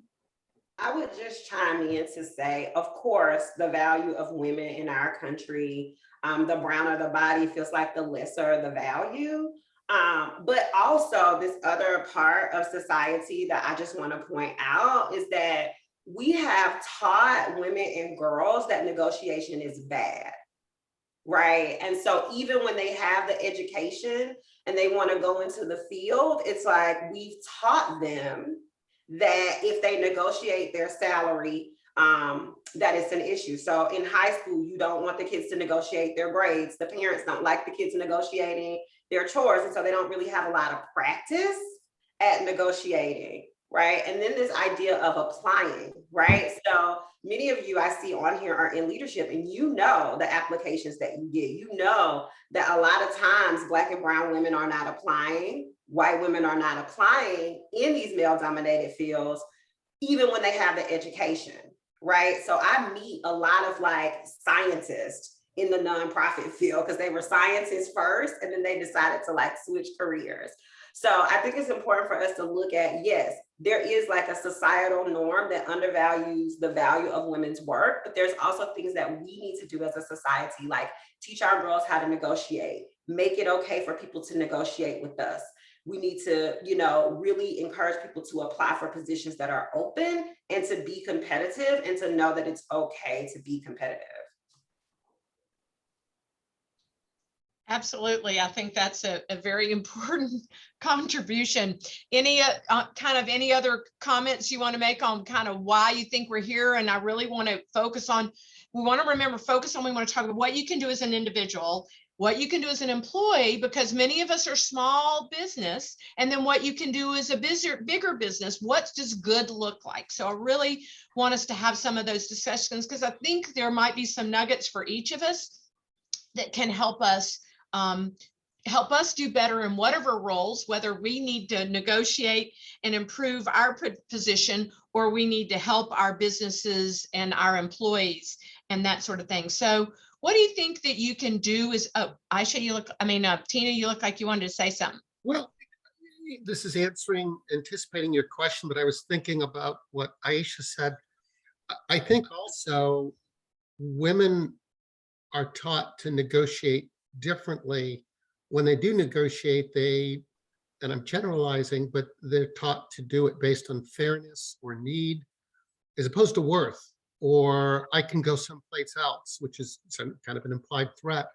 Speaker 6: I would just chime in to say, of course, the value of women in our country, the browner the body feels like the lesser the value. But also this other part of society that I just want to point out is that we have taught women and girls that negotiation is bad, right? And so even when they have the education and they want to go into the field, it's like we've taught them that if they negotiate their salary, that it's an issue. So in high school, you don't want the kids to negotiate their grades. The parents don't like the kids negotiating their chores. And so they don't really have a lot of practice at negotiating, right? And then this idea of applying, right? So many of you I see on here are in leadership, and you know the applications that you get. You know that a lot of times Black and brown women are not applying, white women are not applying in these male-dominated fields, even when they have the education, right? So I meet a lot of like scientists in the nonprofit field because they were scientists first, and then they decided to like switch careers. So I think it's important for us to look at, yes, there is like a societal norm that undervalues the value of women's work, but there's also things that we need to do as a society, like teach our girls how to negotiate, make it okay for people to negotiate with us. We need to, you know, really encourage people to apply for positions that are open and to be competitive and to know that it's okay to be competitive.
Speaker 2: Absolutely. I think that's a very important contribution. Any any other comments you want to make on kind of why you think we're here? And I really want to focus on, we want to remember, we want to talk about what you can do as an individual, what you can do as an employee, because many of us are small business, and then what you can do as a bigger business. What does good look like? So I really want us to have some of those discussions, because I think there might be some nuggets for each of us that can help us do better in whatever roles, whether we need to negotiate and improve our position, or we need to help our businesses and our employees and that sort of thing. So what do you think that you can do is, Aisha, Tina, you look like you wanted to say something.
Speaker 9: Well, this is anticipating your question, but I was thinking about what Aisha said. I think also women are taught to negotiate differently. When they do negotiate, and I'm generalizing, but they're taught to do it based on fairness or need, as opposed to worth, or I can go someplace else, which is kind of an implied threat.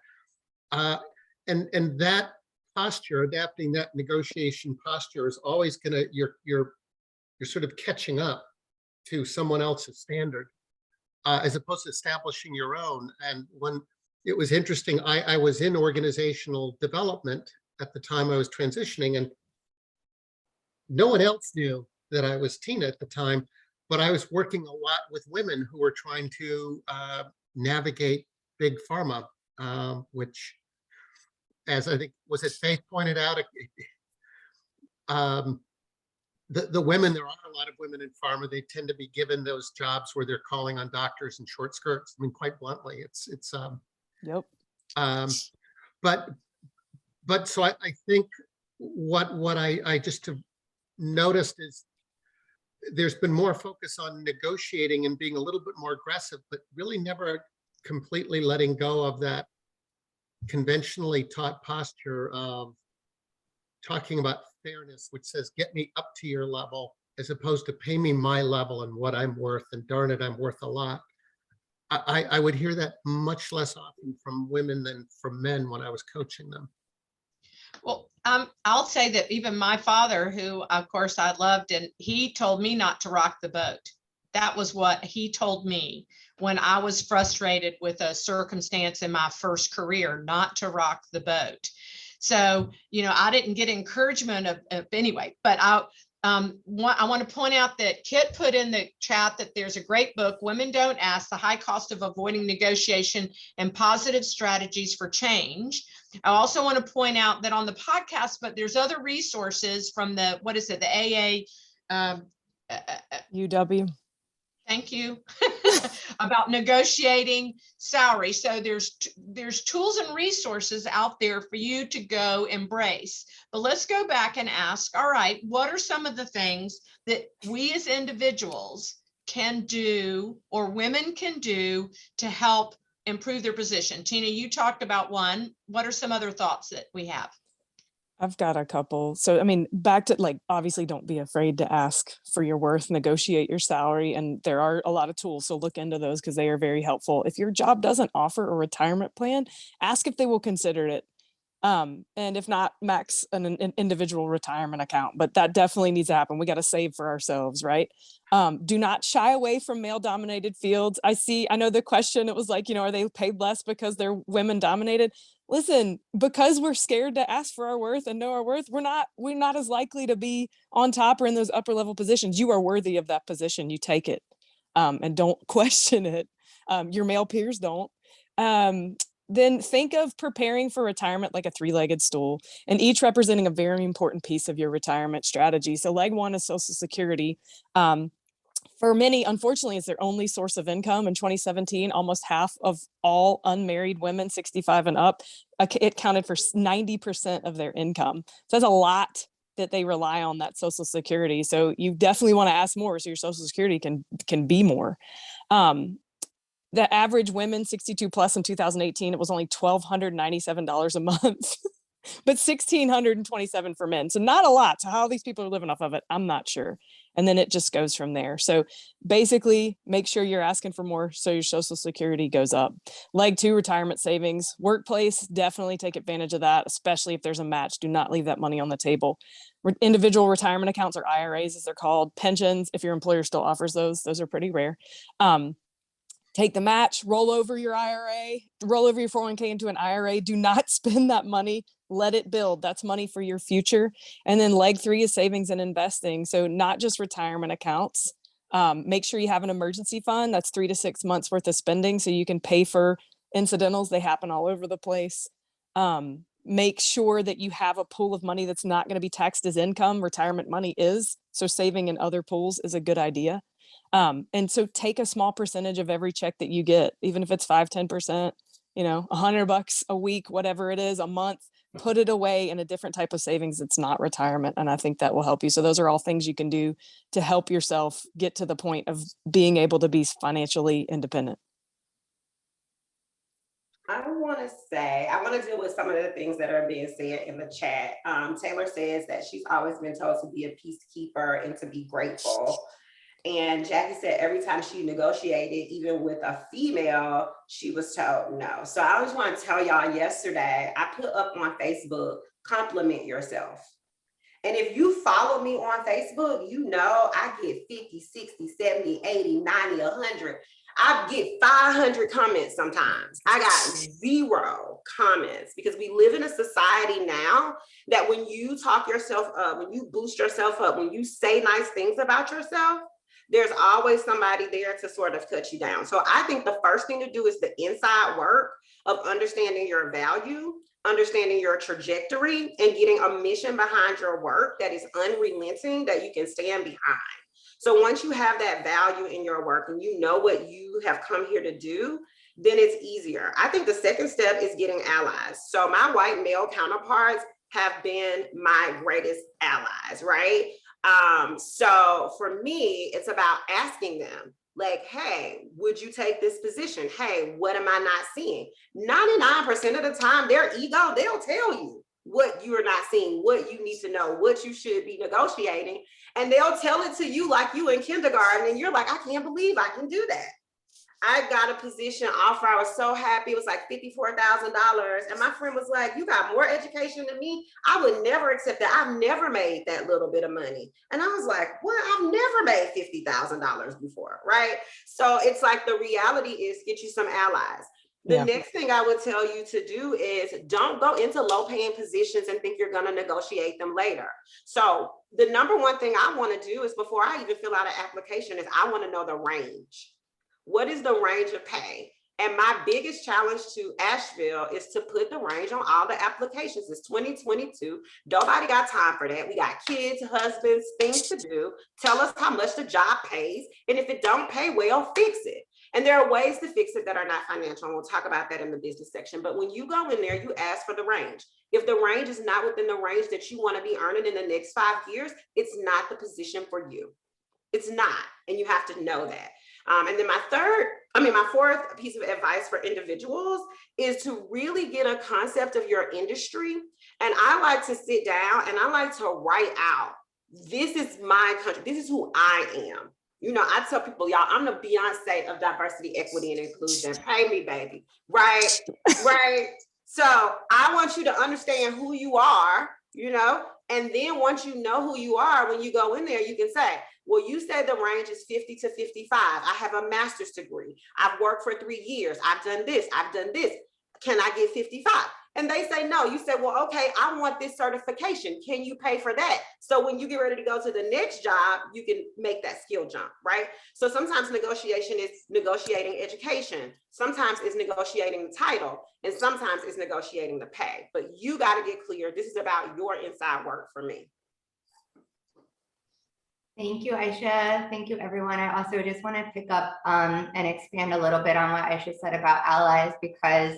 Speaker 9: And that posture, adapting that negotiation posture, is always gonna, you're sort of catching up to someone else's standard, as opposed to establishing your own. And when it was interesting. I was in organizational development at the time I was transitioning, and no one else knew that I was Tina at the time, but I was working a lot with women who were trying to navigate big pharma, which, as I think, was it Faith pointed out, the women, there are a lot of women in pharma, they tend to be given those jobs where they're calling on doctors in short skirts. I mean, quite bluntly, it's
Speaker 7: Yep.
Speaker 9: but so I think what I just have noticed is there's been more focus on negotiating and being a little bit more aggressive, but really never completely letting go of that conventionally taught posture of talking about fairness, which says, get me up to your level, as opposed to pay me my level and what I'm worth, and darn it, I'm worth a lot. I would hear that much less often from women than from men when I was coaching them.
Speaker 2: Well, I'll say that even my father, who of course I loved, and he told me not to rock the boat. That was what he told me when I was frustrated with a circumstance in my first career, not to rock the boat. So, I didn't get encouragement of anyway, but I want to point out that Kit put in the chat that there's a great book, Women Don't Ask, The High Cost of Avoiding Negotiation and Positive Strategies for Change. I also want to point out that on the podcast, but there's other resources from the, what is it, the AA,
Speaker 7: UW.
Speaker 2: thank you, about negotiating salary. So there's tools and resources out there for you to go embrace. But let's go back and ask, all right, what are some of the things that we as individuals can do, or women can do, to help improve their position? Tina, you talked about one. What are some other thoughts that we have?
Speaker 7: I've got a couple. So, I mean, back to, like, obviously don't be afraid to ask for your worth, negotiate your salary. And there are a lot of tools. So look into those because they are very helpful. If your job doesn't offer a retirement plan, ask if they will consider it. And if not, max an individual retirement account, but that definitely needs to happen. We got to save for ourselves, right? Do not shy away from male dominated fields. I know the question, it was like, are they paid less because they're women dominated? Listen, because we're scared to ask for our worth and know our worth, we're not as likely to be on top or in those upper level positions. You are worthy of that position. You take it, and don't question it. Your male peers don't. Then think of preparing for retirement like a three-legged stool, and each representing a very important piece of your retirement strategy. So leg one is Social Security. For many, unfortunately, it's their only source of income. In 2017, almost half of all unmarried women 65 and up, it counted for 90% of their income. So that's a lot that they rely on that Social Security. So you definitely want to ask more so your Social Security can be more. The average women 62 plus in 2018, it was only $1,297 a month, but $1,627 for men. So not a lot. So how these people are living off of it, I'm not sure. And then it just goes from there. So basically make sure you're asking for more so your Social Security goes up. Leg two, retirement savings. Workplace, definitely take advantage of that, especially if there's a match. Do not leave that money on the table. Individual retirement accounts, or IRAs as they're called. Pensions, if your employer still offers those are pretty rare. Take the match, roll over your IRA, roll over your 401k into an IRA. Do not spend that money. Let it build. That's money for your future. And then leg three is savings and investing. So not just retirement accounts. Make sure you have an emergency fund. That's 3 to 6 months worth of spending so you can pay for incidentals. They happen all over the place. Make sure that you have a pool of money that's not going to be taxed as income. Retirement money is. So saving in other pools is a good idea. And so take a small percentage of every check that you get, even if it's 5-10%, $100 a week, whatever it is, a month, put it away in a different type of savings. It's not retirement. And I think that will help you. So those are all things you can do to help yourself get to the point of being able to be financially independent.
Speaker 6: I want to deal with some of the things that are being said in the chat. Taylor says that she's always been told to be a peacekeeper and to be grateful. And Jackie said every time she negotiated, even with a female, she was told no. So I just want to tell y'all, yesterday, I put up on Facebook, compliment yourself. And if you follow me on Facebook, I get 50, 60, 70, 80, 90, 100. I get 500 comments sometimes. I got 0 comments because we live in a society now that when you talk yourself up, when you boost yourself up, when you say nice things about yourself, there's always somebody there to sort of cut you down. So I think the first thing to do is the inside work of understanding your value, understanding your trajectory, and getting a mission behind your work that is unrelenting, that you can stand behind. So once you have that value in your work and you know what you have come here to do, then it's easier. I think the second step is getting allies. So my white male counterparts have been my greatest allies, right? So for me, it's about asking them, like, hey, would you take this position? Hey, what am I not seeing? 99% of the time, their ego, they'll tell you what you are not seeing, what you need to know, what you should be negotiating. And they'll tell it to you like you in kindergarten. And you're like, I can't believe I can do that. I got a position offer. I was so happy. It was like $54,000. And my friend was like, you got more education than me. I would never accept that. I've never made that little bit of money. And I was like, what? I've never made $50,000 before, right? So it's like the reality is get you some allies. The next thing I would tell you to do is don't go into low paying positions and think you're going to negotiate them later. So the number one thing I want to do is before I even fill out an application is I want to know the range. What is the range of pay? And my biggest challenge to Asheville is to put the range on all the applications. It's 2022. Nobody got time for that. We got kids, husbands, things to do. Tell us how much the job pays. And if it don't pay well, fix it. And there are ways to fix it that are not financial. And we'll talk about that in the business section. But when you go in there, you ask for the range. If the range is not within the range that you want to be earning in the next 5 years, it's not the position for you. It's not. And you have to know that. And then my fourth piece of advice for individuals is to really get a concept of your industry. And I like to sit down and I like to write out, this is my country. This is who I am. You know, I tell people, y'all, I'm the Beyonce of diversity, equity, and inclusion. Pay me, baby. Right? Right. So I want you to understand who you are, you know, and then once you know who you are, when you go in there, you can say, well, you said the range is 50 to 55. I have a master's degree. I've worked for 3 years. I've done this. I've done this. Can I get 55? And they say, no. You say, well, okay, I want this certification. Can you pay for that? So when you get ready to go to the next job, you can make that skill jump, right? So sometimes negotiation is negotiating education. Sometimes it's negotiating the title. And sometimes it's negotiating the pay. But you got to get clear. This is about your inside work for me.
Speaker 8: Thank you, Aisha. Thank you, everyone. I also just want to pick up and expand a little bit on what Aisha said about allies, because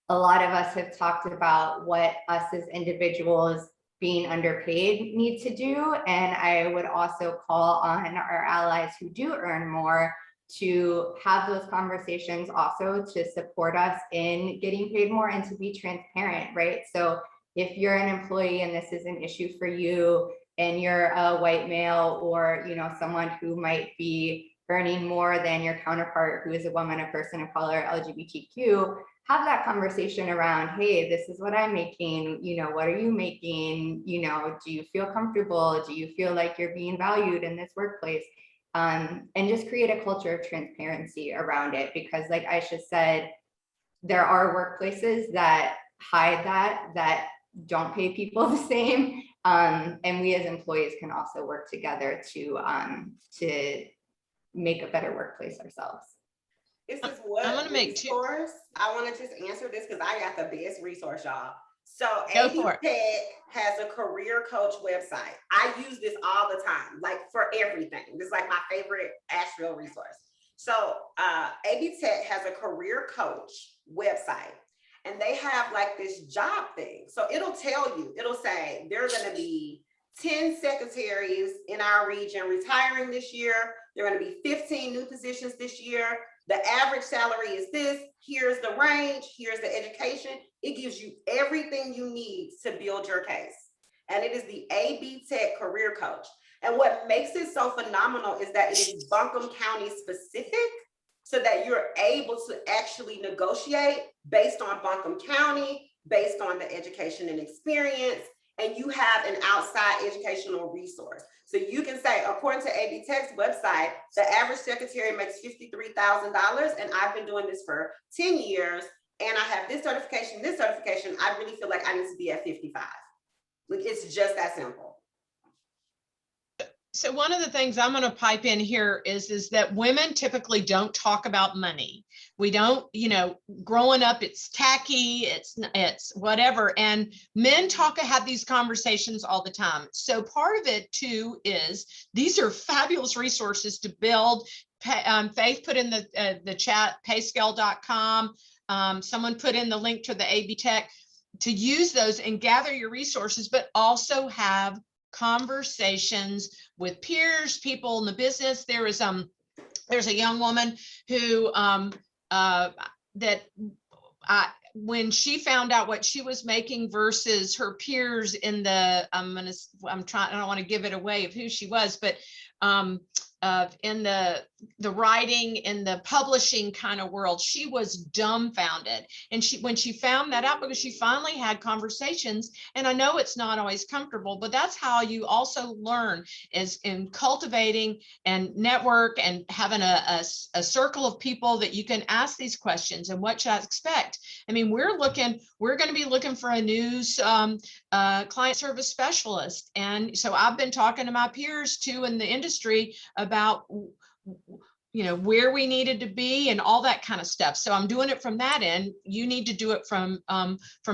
Speaker 8: a lot of us have talked about what us as individuals being underpaid need to do. And I would also call on our allies who do earn more to have those conversations also to support us in getting paid more and to be transparent, right? So if you're an employee and this is an issue for you, and you're a white male or, you know, someone who might be earning more than your counterpart who is a woman, a person of color, LGBTQ, have that conversation around, hey, this is what I'm making, you know, what are you making? You know, do you feel comfortable? Do you feel like you're being valued in this workplace? And just create a culture of transparency around it. Because like Aisha said, there are workplaces that hide that don't pay people the same. And we as employees can also work together to make a better workplace ourselves.
Speaker 6: This is what
Speaker 2: I'm gonna make
Speaker 6: resource. I want to just answer this because I got the best resource, y'all. So
Speaker 2: Go
Speaker 6: AB
Speaker 2: for it.
Speaker 6: Tech has a career coach website. I use this all the time, like for everything. This is like my favorite Asheville resource. So AB Tech has a career coach website. And they have like this job thing. So it'll tell you, it'll say there are going to be 10 secretaries in our region retiring this year. There are going to be 15 new positions this year. The average salary is this. Here's the range. Here's the education. It gives you everything you need to build your case. And it is the AB Tech Career Coach. And what makes it so phenomenal is that it is Buncombe County specific, so that you're able to actually negotiate based on Buncombe County, based on the education and experience. and you have an outside educational resource. So you can say, according to AB Tech's website, the average secretary makes $53,000, and I've been doing this for 10 years, and I have this certification, I really feel like I need to be at 55. Like, it's just that simple.
Speaker 2: So one of the things I'm going to pipe in here is that women typically don't talk about money. We don't, growing up, it's tacky, it's whatever. And men have these conversations all the time. So part of it too is these are fabulous resources to build. Faith put in the chat, payscale.com. Someone put in the link to the AB Tech, to use those and gather your resources, but also have conversations with peers, people in the business. There's a young woman who when she found out what she was making versus her peers in the I don't want to give it away of who she was, but in the writing, in the publishing kind of world, she was dumbfounded. And when she found that out, because she finally had conversations, and I know it's not always comfortable, but that's how you also learn, is in cultivating and network and having a circle of people that you can ask these questions. And what should I expect? I mean, we're going to be looking for a news client service specialist. And so I've been talking to my peers too in the industry about where we needed to be and all that kind of stuff. So I'm doing it from that end. You need to do it from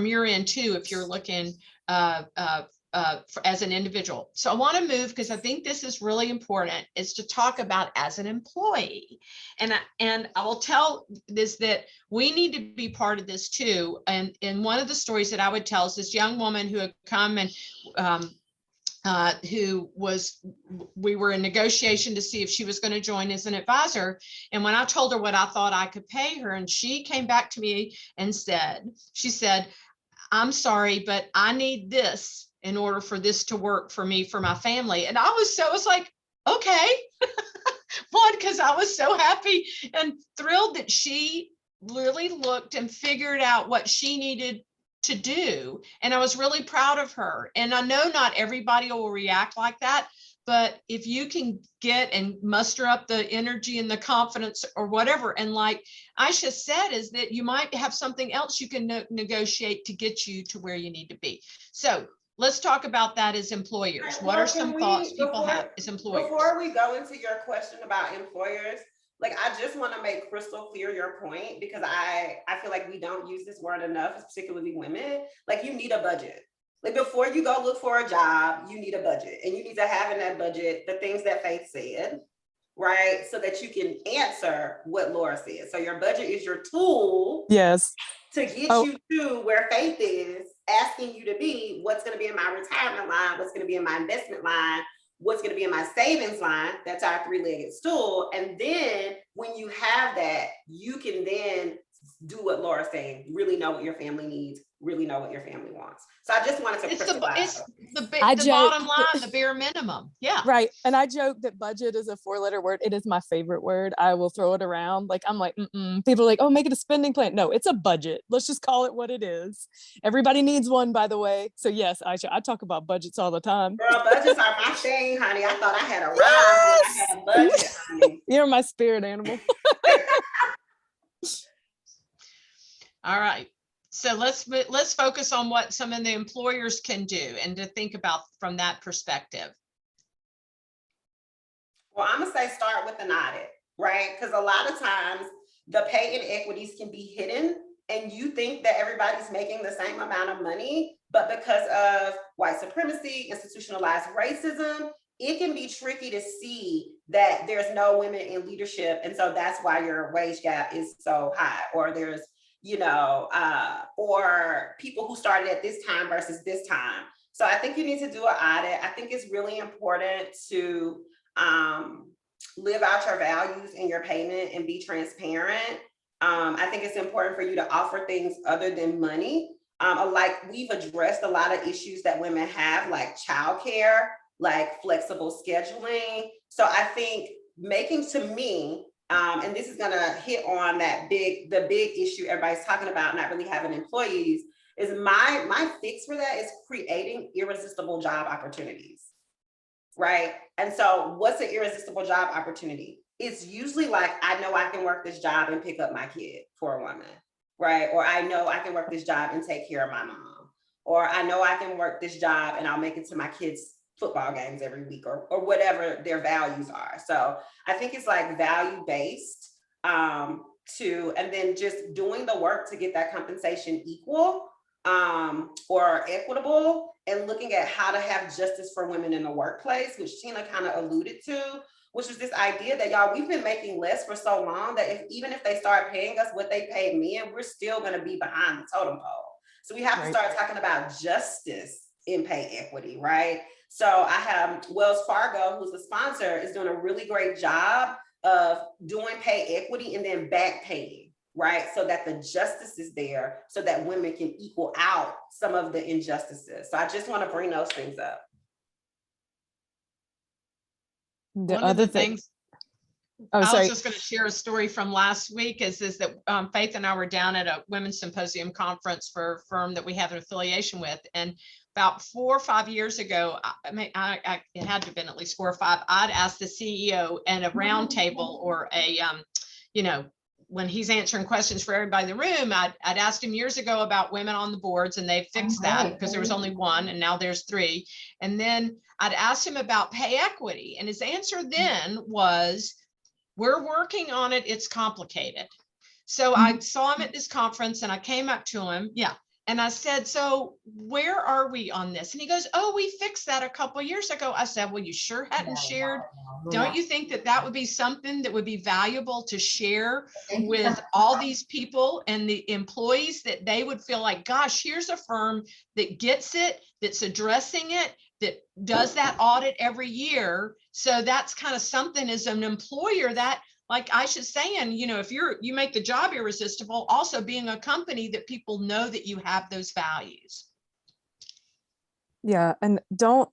Speaker 2: your end too, if you're looking as an individual. So I want to move, because I think this is really important, is to talk about as an employee. And I will tell this, that we need to be part of this too. And one of the stories that I would tell is this young woman who had come and we were in negotiation to see if she was going to join as an advisor. And when I told her what I thought I could pay her, and she came back to me and she said, I'm sorry, but I need this in order for this to work for me, for my family. And I was like, okay. One, because I was so happy and thrilled that she really looked and figured out what she needed to do. And I was really proud of her. And I know not everybody will react like that, but if you can get and muster up the energy and the confidence or whatever, and like Aisha said, is that you might have something else you can negotiate to get you to where you need to be. So let's talk about that as employers. What are some thoughts people have as employers?
Speaker 6: Before we go into your question about employers, like, I just want to make crystal clear your point, because I feel like we don't use this word enough, particularly women. Like, you need a budget. Like, before you go look for a job, you need a budget, and you need to have in that budget the things that Faith said, right? So that you can answer what Laura said. So your budget is your tool.
Speaker 7: Yes.
Speaker 6: To get you to where Faith is asking you to be. What's going to be in my retirement line? What's going to be in my investment line? What's going to be in my savings line? That's our three-legged stool. And then when you have that, you can then do what Laura's saying, really know what your family needs, really know what your family wants. So I just wanted to
Speaker 2: it's the bottom line, the bare minimum. Yeah.
Speaker 7: Right. And I joke that budget is a 4-letter word. It is my favorite word. I will throw it around. Like, I'm like, people are like, oh, make it a spending plan. No, it's a budget. Let's just call it what it is. Everybody needs one, by the way. So yes, Aisha, I talk about budgets all the time.
Speaker 6: Girl, budgets are my thing, honey. I thought I had a ride. I had a budget, honey.
Speaker 7: You're my spirit animal.
Speaker 2: All right. So let's focus on what some of the employers can do and to think about from that perspective.
Speaker 6: Well, I'm gonna say start with an audit, right? Because a lot of times the pay inequities can be hidden, and you think that everybody's making the same amount of money, but because of white supremacy, institutionalized racism, it can be tricky to see that there's no women in leadership, and so that's why your wage gap is so high, or there's or people who started at this time versus this time. So I think you need to do an audit. I think it's really important to live out your values in your payment and be transparent. I think it's important for you to offer things other than money. Like, we've addressed a lot of issues that women have, like childcare, like flexible scheduling. So I think making, to me, and this is gonna hit on the big issue everybody's talking about, not really having employees, is my fix for that is creating irresistible job opportunities. Right. And so what's an irresistible job opportunity? It's usually like, I know I can work this job and pick up my kid for a woman. Right. Or I know I can work this job and take care of my mom. Or I know I can work this job and I'll make it to my kids' football games every week, or whatever their values are. So I think it's like value based and then just doing the work to get that compensation equal or equitable, and looking at how to have justice for women in the workplace, which Tina kind of alluded to, which is this idea that, y'all, we've been making less for so long that even if they start paying us what they paid men, we're still going to be behind the totem pole. So we have to start talking about justice in pay equity, right? So I have Wells Fargo, who's the sponsor, is doing a really great job of doing pay equity and then back paying, right? So that the justice is there so that women can equal out some of the injustices. So I just want to bring those things up.
Speaker 7: The
Speaker 2: One
Speaker 7: other
Speaker 2: of the
Speaker 7: thing,
Speaker 2: things,
Speaker 7: oh,
Speaker 2: I
Speaker 7: sorry.
Speaker 2: was just going to share a story from last week is that Faith and I were down at a women's symposium conference for a firm that we have an affiliation with. And about 4 or 5 years ago, it had to have been at least 4 or 5, I'd asked the CEO at a round table or a, when he's answering questions for everybody in the room, I'd asked him years ago about women on the boards, and they fixed that because there was only one and now there's 3. And then I'd asked him about pay equity, and his answer then was, we're working on it. It's complicated. So I saw him at this conference and I came up to him. Yeah. And I said, so where are we on this? And he goes, oh, we fixed that a couple of years ago. I said, well, you sure hadn't shared. Don't you think that that would be something that would be valuable to share with all these people and the employees, that they would feel like, gosh, here's a firm that gets it, that's addressing it, that does that audit every year. So that's kind of something as an employer that, like Aisha's saying, if you make the job irresistible, also being a company that people know that you have those values.
Speaker 7: Yeah, and don't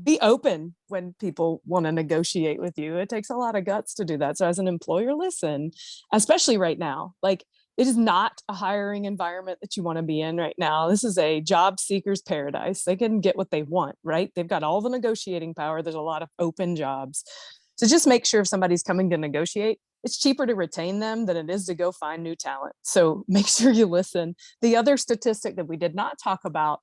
Speaker 7: be open when people want to negotiate with you. It takes a lot of guts to do that. So as an employer, listen, especially right now, it is not a hiring environment that you want to be in right now. This is a job seeker's paradise. They can get what they want, right? They've got all the negotiating power. There's a lot of open jobs. So just make sure if somebody's coming to negotiate, it's cheaper to retain them than it is to go find new talent. So make sure you listen. The other statistic that we did not talk about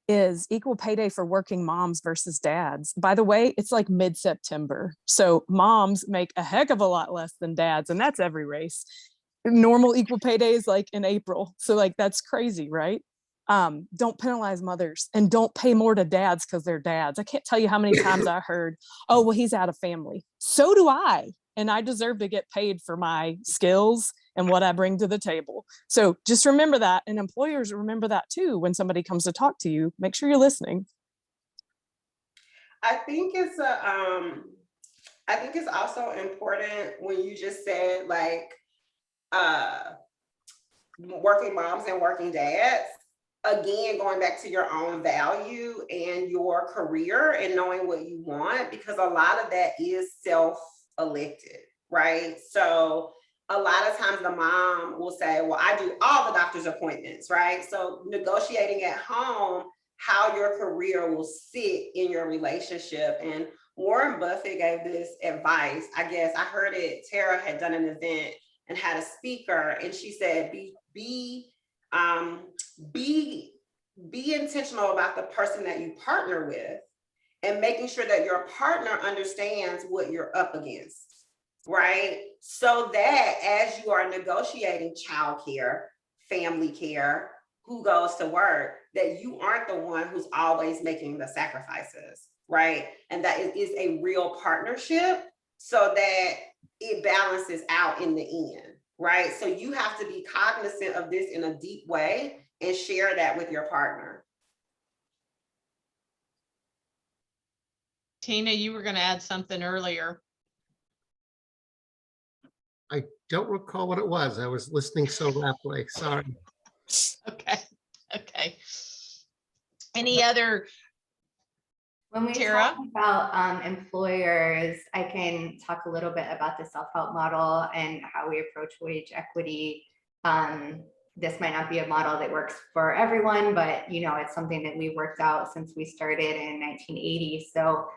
Speaker 7: is equal pay day for working moms versus dads. By the way, it's like mid-September. So moms make a heck of a lot less than dads, and that's every race. Normal equal pay day is like in April. So that's crazy, right? Don't penalize mothers, and don't pay more to dads because they're dads. I can't tell you how many times I heard, oh, well, he's out of family. So do I. And I deserve to get paid for my skills and what I bring to the table. So just remember that. And employers remember that too. When somebody comes to talk to you, make sure you're listening.
Speaker 6: I think it's also important when you just said working moms and working dads. Again, going back to your own value and your career and knowing what you want, because a lot of that is self-elected, right? So a lot of times the mom will say, well, I do all the doctor's appointments, right? So negotiating at home how your career will sit in your relationship. And Warren Buffett gave this advice. I guess I heard it, Tara had done an event and had a speaker, and she said, be intentional about the person that you partner with, and making sure that your partner understands what you're up against, right? So that as you are negotiating childcare, family care, who goes to work, that you aren't the one who's always making the sacrifices, right? And that it is a real partnership so that it balances out in the end, right? So you have to be cognizant of this in a deep way and share that with your partner.
Speaker 2: Tina, you were going to add something earlier.
Speaker 9: I don't recall what it was. I was listening so rapidly. Sorry.
Speaker 2: Okay. Any other?
Speaker 8: When we
Speaker 2: Tara?
Speaker 8: talk about employers, I can talk a little bit about the self-help model and how we approach wage equity. this might not be a model that works for everyone, but it's something that we've worked out since we started in 1980. So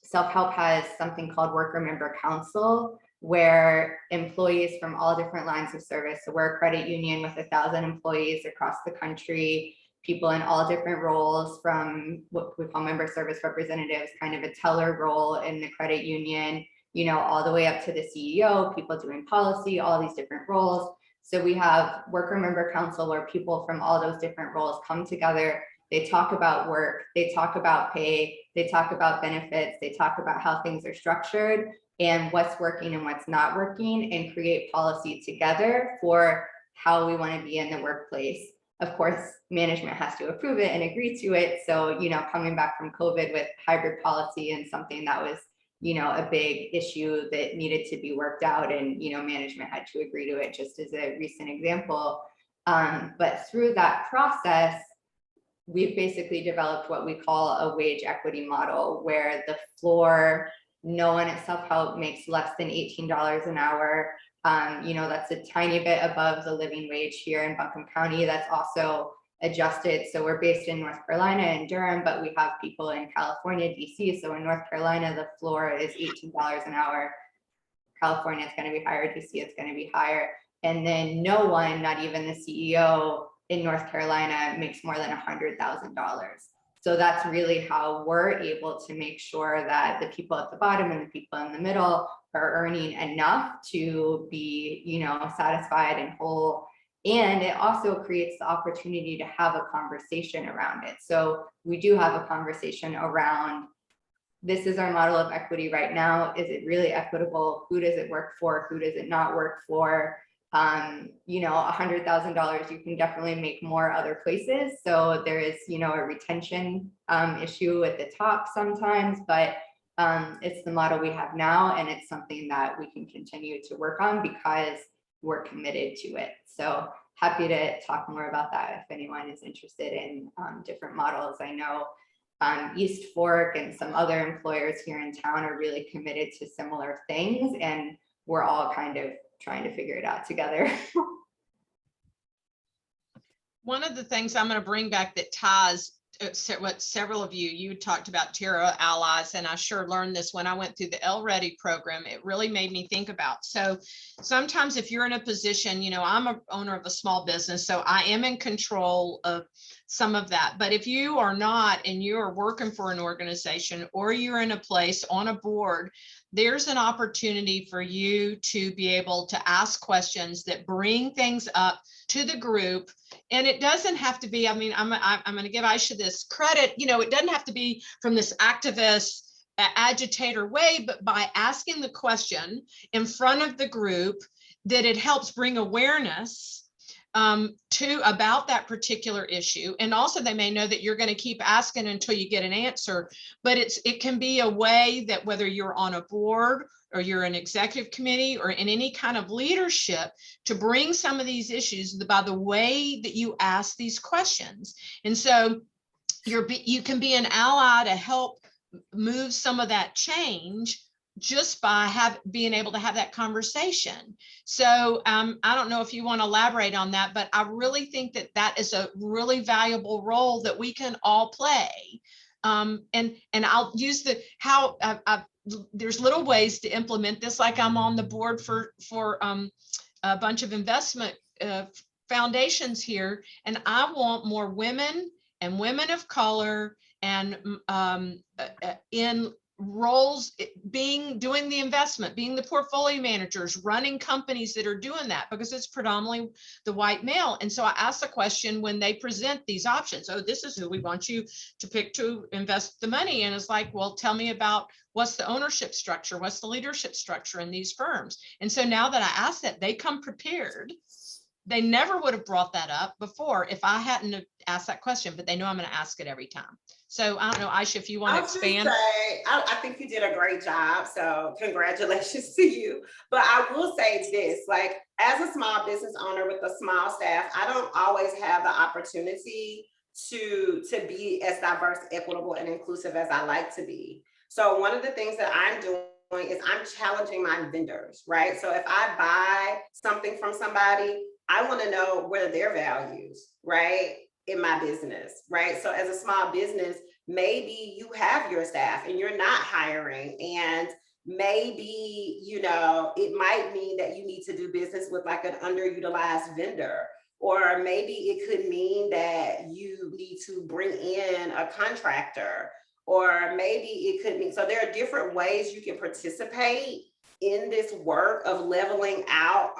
Speaker 8: self-help has something called worker member council, where employees from all different lines of service, so we're a credit union with 1,000 employees across the country, people in all different roles, from what we call member service representatives, kind of a teller role in the credit union, all the way up to the CEO, people doing policy, all these different roles. So we have worker member council where people from all those different roles come together. They talk about work, they talk about pay, they talk about benefits, they talk about how things are structured and what's working and what's not working, and create policy together for how we want to be in the workplace. Of course, management has to approve it and agree to it. So, coming back from COVID with hybrid policy and something that was, a big issue that needed to be worked out, and, management had to agree to it, just as a recent example. But through that process, we've basically developed what we call a wage equity model, where the floor, no one at self-help makes less than $18 an hour. That's a tiny bit above the living wage here in Buncombe County. That's also adjusted. So we're based in North Carolina and Durham, but we have people in California, DC. So in North Carolina, the floor is $18 an hour. California, it's going to be higher. DC, it's going to be higher. And then no one, not even the CEO in North Carolina, makes more than $100,000. So that's really how we're able to make sure that the people at the bottom and the people in the middle are earning enough to be, satisfied and whole. And it also creates the opportunity to have a conversation around it. So we do have a conversation around, this is our model of equity right now. Is it really equitable? Who does it work for? Who does it not work for? $100,000, you can definitely make more other places. So there is, a retention issue at the top sometimes, but it's the model we have now, and it's something that we can continue to work on because we're committed to it. So happy to talk more about that if anyone is interested in different models. I know East Fork and some other employers here in town are really committed to similar things, and we're all kind of trying to figure it out together.
Speaker 2: One of the things I'm going to bring back that ties what several of you talked about Terra Allies, and I sure learned this when I went through the L-Ready program. It really made me think about, so sometimes if you're in a position, I'm an owner of a small business, so I am in control of some of that. But if you are not, and you are working for an organization, or you're in a place on a board, there's an opportunity for you to be able to ask questions that bring things up to the group. And it doesn't have to be, I'm going to give Aisha this credit, it doesn't have to be from this activist agitator way, but by asking the question in front of the group, that it helps bring awareness to about that particular issue. And also they may know that you're going to keep asking until you get an answer, but it can be a way that whether you're on a board or you're an executive committee or in any kind of leadership, to bring some of these issues by the way that you ask these questions. And so you can be an ally to help move some of that change just by being able to have that conversation. So I don't know if you want to elaborate on that, but I really think that is a really valuable role that we can all play. And I'll use there's little ways to implement this, like I'm on the board for a bunch of investment foundations here, and I want more women and women of color and in roles, doing the investment, being the portfolio managers, running companies that are doing that, because it's predominantly the white male. And so I ask the question when they present these options, oh, this is who we want you to pick to invest the money. And it's like, well, tell me about what's the ownership structure, what's the leadership structure in these firms. And so now that I ask that, they come prepared. They never would have brought that up before if I hadn't asked that question, but they know I'm going to ask it every time. So I don't know, Aisha, if you want to expand.
Speaker 6: I think you did a great job. So congratulations to you. But I will say this, like as a small business owner with a small staff, I don't always have the opportunity to be as diverse, equitable, and inclusive as I like to be. So one of the things that I'm doing is I'm challenging my vendors, right? So if I buy something from somebody, I want to know what are their values, right? In my business, right? So as a small business, maybe you have your staff and you're not hiring, and maybe, you know, it might mean that you need to do business with like an underutilized vendor, or maybe it could mean that you need to bring in a contractor, or maybe it could mean, so there are different ways you can participate in this work of leveling out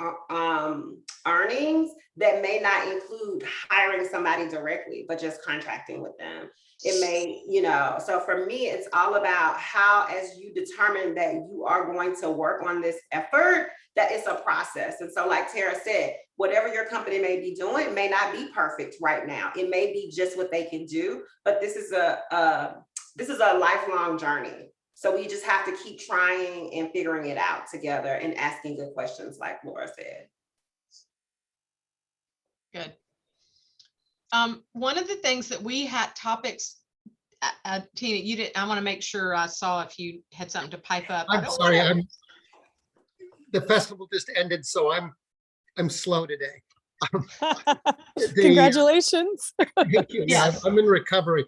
Speaker 6: earnings that may not include hiring somebody directly, but just contracting with them. It may, you know, so for me, it's all about how, as you determine that you are going to work on this effort, that it's a process. And so like Tara said, whatever your company may be doing may not be perfect right now. It may be just what they can do, but this is a lifelong journey. So we just have to keep trying and figuring it out together and asking good questions, like Laura said.
Speaker 2: Good. One of the things that we had topics, Tina, you did, I want to make sure I saw if you had something to pipe up.
Speaker 9: I'm sorry, the festival just ended, so I'm slow today.
Speaker 7: Congratulations.
Speaker 9: Thank you. Yeah,
Speaker 2: Yes.
Speaker 9: I'm in recovery.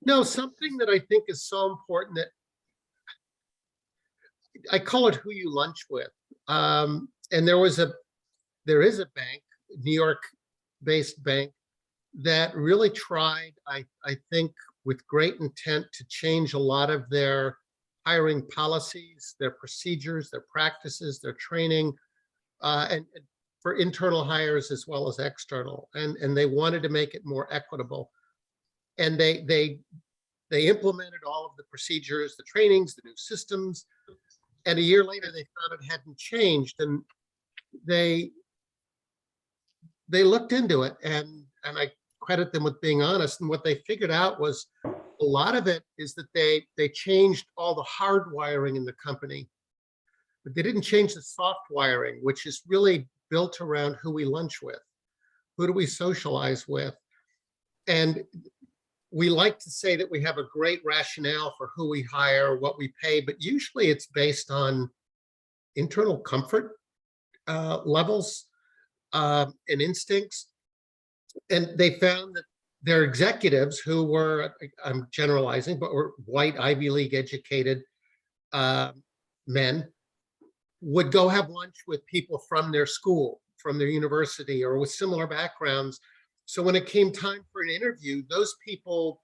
Speaker 9: No, something that I think is so important, that I call it who you lunch with. And there is a bank, New York-based bank, that really tried, I think, with great intent to change a lot of their hiring policies, their procedures, their practices, their training, and for internal hires as well as external. And they wanted to make it more equitable. And they implemented all of the procedures, the trainings, the new systems. And a year later, they found it hadn't changed. And they looked into it, and I credit them with being honest. And what they figured out was a lot of it is that they changed all the hard wiring in the company, but they didn't change the soft wiring, which is really built around who we lunch with, who do we socialize with. And we like to say that we have a great rationale for who we hire, what we pay, but usually it's based on internal comfort levels and instincts. And they found that their executives, who were, I'm generalizing, but were white Ivy League educated men, would go have lunch with people from their school, from their university, or with similar backgrounds. So when it came time for an interview, those people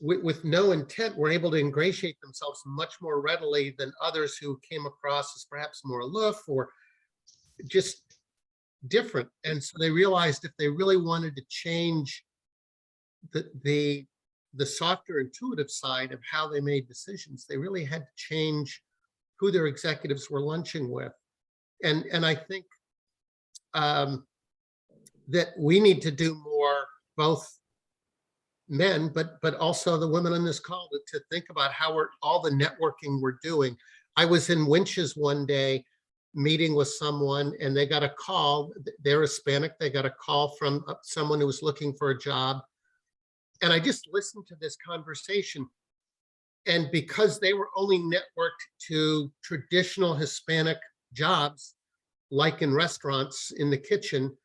Speaker 9: with no intent were able to ingratiate themselves much more readily than others who came across as perhaps more aloof or just different. And so they realized if they really wanted to change the softer intuitive side of how they made decisions, they really had to change who their executives were lunching with. And I think that we need to do more, both men, but also the women on this call, to think about how all the networking we're doing. I was in Winches one day meeting with someone, and they got a call. They're Hispanic. They got a call from someone who was looking for a job. And I just listened to this conversation. And because they were only networked to traditional Hispanic jobs, like in restaurants, in the kitchen,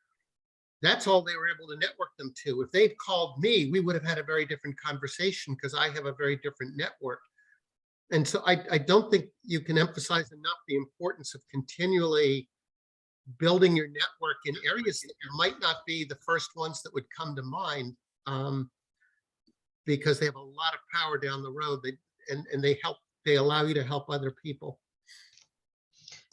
Speaker 9: that's all they were able to network them to. If they'd called me, we would have had a very different conversation, because I have a very different network. And so I don't think you can emphasize enough the importance of continually building your network in areas that might not be the first ones that would come to mind, because they have a lot of power down the road. They allow you to help other people.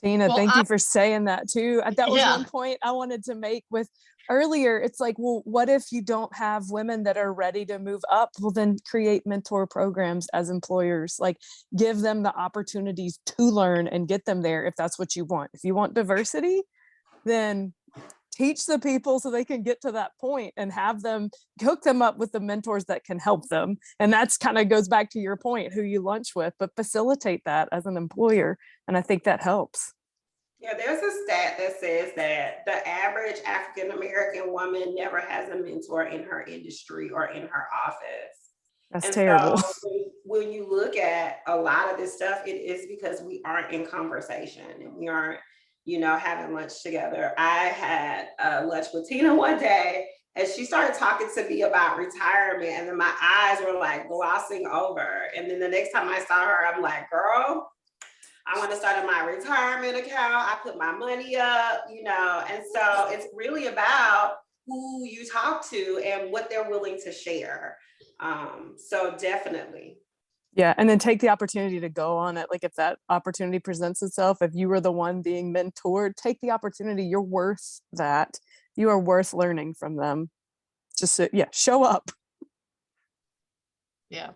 Speaker 7: Tina,
Speaker 2: Well,
Speaker 7: thank you for saying that too. That was
Speaker 2: Yeah.
Speaker 7: one point I wanted to make with earlier. It's like, well, what if you don't have women that are ready to move up? Well, then create mentor programs as employers, like give them the opportunities to learn and get them there if that's what you want. If you want diversity, then teach the people so they can get to that point, and have them, hook them up with the mentors that can help them. And that's kind of goes back to your point, who you lunch with, but facilitate that as an employer. And I think that helps.
Speaker 6: Yeah, there's a stat that says that the average African-American woman never has a mentor in her industry or in her office.
Speaker 7: That's
Speaker 6: And
Speaker 7: terrible.
Speaker 6: so when you look at a lot of this stuff, it is because we aren't in conversation, and we aren't, having lunch together. I had lunch with Tina one day, and she started talking to me about retirement, and then my eyes were like glossing over. And then the next time I saw her, I'm like, girl, I want to start my retirement account. I put my money up, and so it's really about who you talk to and what they're willing to share. So definitely.
Speaker 7: Yeah, and then take the opportunity to go on it. Like if that opportunity presents itself, if you were the one being mentored, take the opportunity. You're worth that. You are worth learning from them. Just show up.
Speaker 2: Yeah,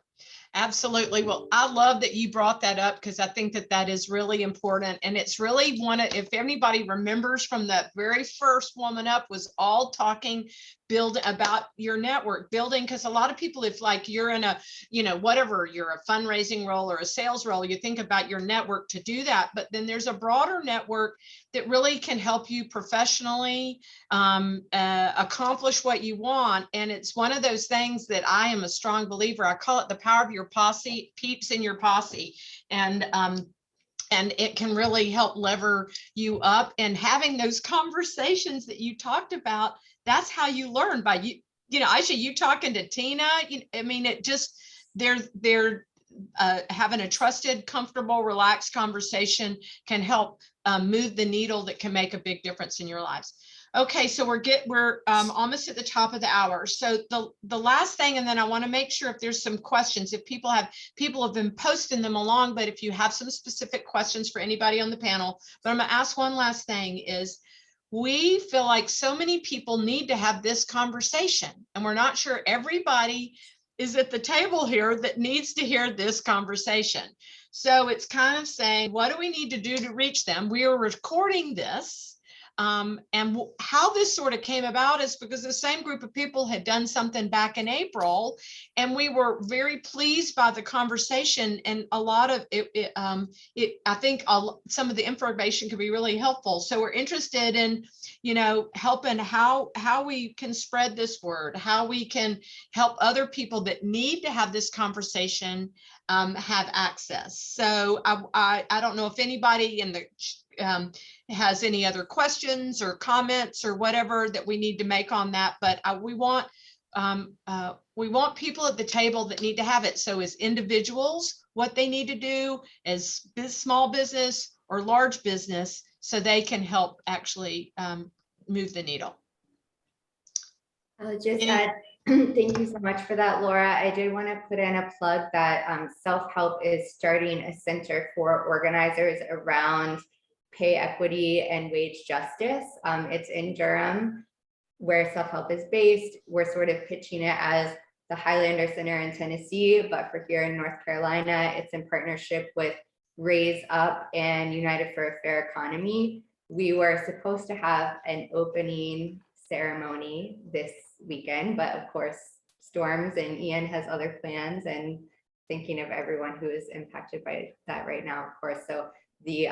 Speaker 2: absolutely. Well, I love that you brought that up because I think that that is really important. And it's really if anybody remembers from the very first Woman Up was all talking, build about your network building. Because a lot of people, if like you're in a, whatever, you're a fundraising role or a sales role, you think about your network to do that. But then there's a broader network that really can help you professionally accomplish what you want. And it's one of those things that I am a strong believer. I call it the power of your posse, peeps in your posse. And it can really help lever you up. And having those conversations that you talked about, that's how you learn by Aisha, you talking to Tina, it just, they're having a trusted, comfortable, relaxed conversation can help move the needle that can make a big difference in your lives. Okay, so we're almost at the top of the hour. So the last thing, and then I want to make sure if there's some questions, if people have been posting them along, but if you have some specific questions for anybody on the panel, but I'm going to ask one last thing is, we feel like so many people need to have this conversation, and we're not sure everybody is at the table here that needs to hear this conversation. So it's kind of saying, what do we need to do to reach them? We are recording this. And how this sort of came about is because the same group of people had done something back in April, and we were very pleased by the conversation. And a lot of it, I think some of the information could be really helpful. So we're interested in, helping how we can spread this word, how we can help other people that need to have this conversation have access. So I don't know if anybody in the has any other questions or comments or whatever that we need to make on that, but we want people at the table that need to have it. So as individuals, what they need to do as small business or large business, so they can help actually move the needle.
Speaker 8: I'll just add, thank you so much for that, Laura. I did want to put in a plug that Self-Help is starting a center for organizers around pay equity and wage justice. It's in Durham, where Self-Help is based. We're sort of pitching it as the Highlander Center in Tennessee, but for here in North Carolina, it's in partnership with Raise Up and United for a Fair Economy. We were supposed to have an opening ceremony this weekend, but of course, storms and Ian has other plans, and thinking of everyone who is impacted by that right now, of course. So the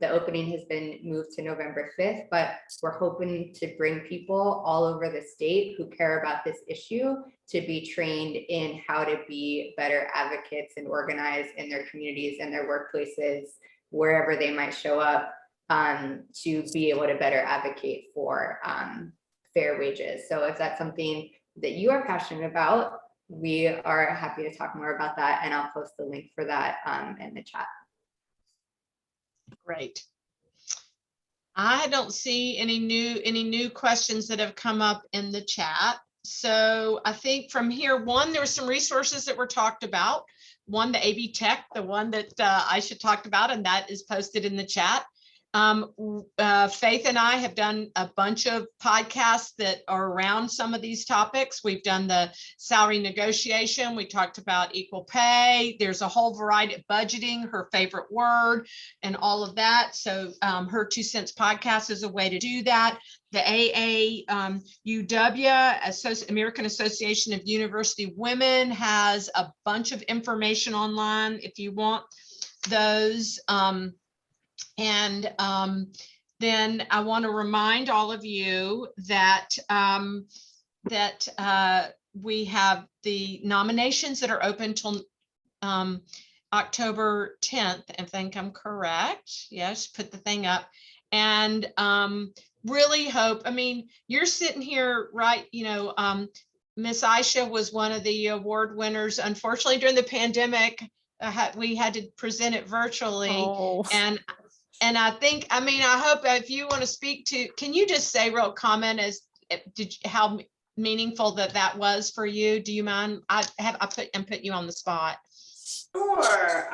Speaker 8: opening has been moved to November 5th, but we're hoping to bring people all over the state who care about this issue to be trained in how to be better advocates and organize in their communities and their workplaces, wherever they might show up, to be able to better advocate for fair wages. So if that's something that you are passionate about, we are happy to talk more about that, and I'll post the link for that in the chat.
Speaker 2: Great. I don't see any new questions that have come up in the chat. So I think from here, there were some resources that were talked about. One, the AB Tech, the one that Aisha talked about, and that is posted in the chat. Faith and I have done a bunch of podcasts that are around some of these topics. We've done the salary negotiation. We talked about equal pay. There's a whole variety of budgeting, her favorite word, and all of that. So her 2 Cents podcast is a way to do that. The AAUW, American Association of University Women, has a bunch of information online if you want those. Then I want to remind all of you that we have the nominations that are open till October 10th. I think I'm correct. Yes, put the thing up. And really hope, I mean, you're sitting here, right? Miss Aisha was one of the award winners. Unfortunately, during the pandemic, we had to present it virtually.
Speaker 7: Oh.
Speaker 2: And I think, I mean, I hope if you want to speak to, can you just say real comment as how meaningful that was for you? Do you mind? I put you on the spot.
Speaker 6: Sure.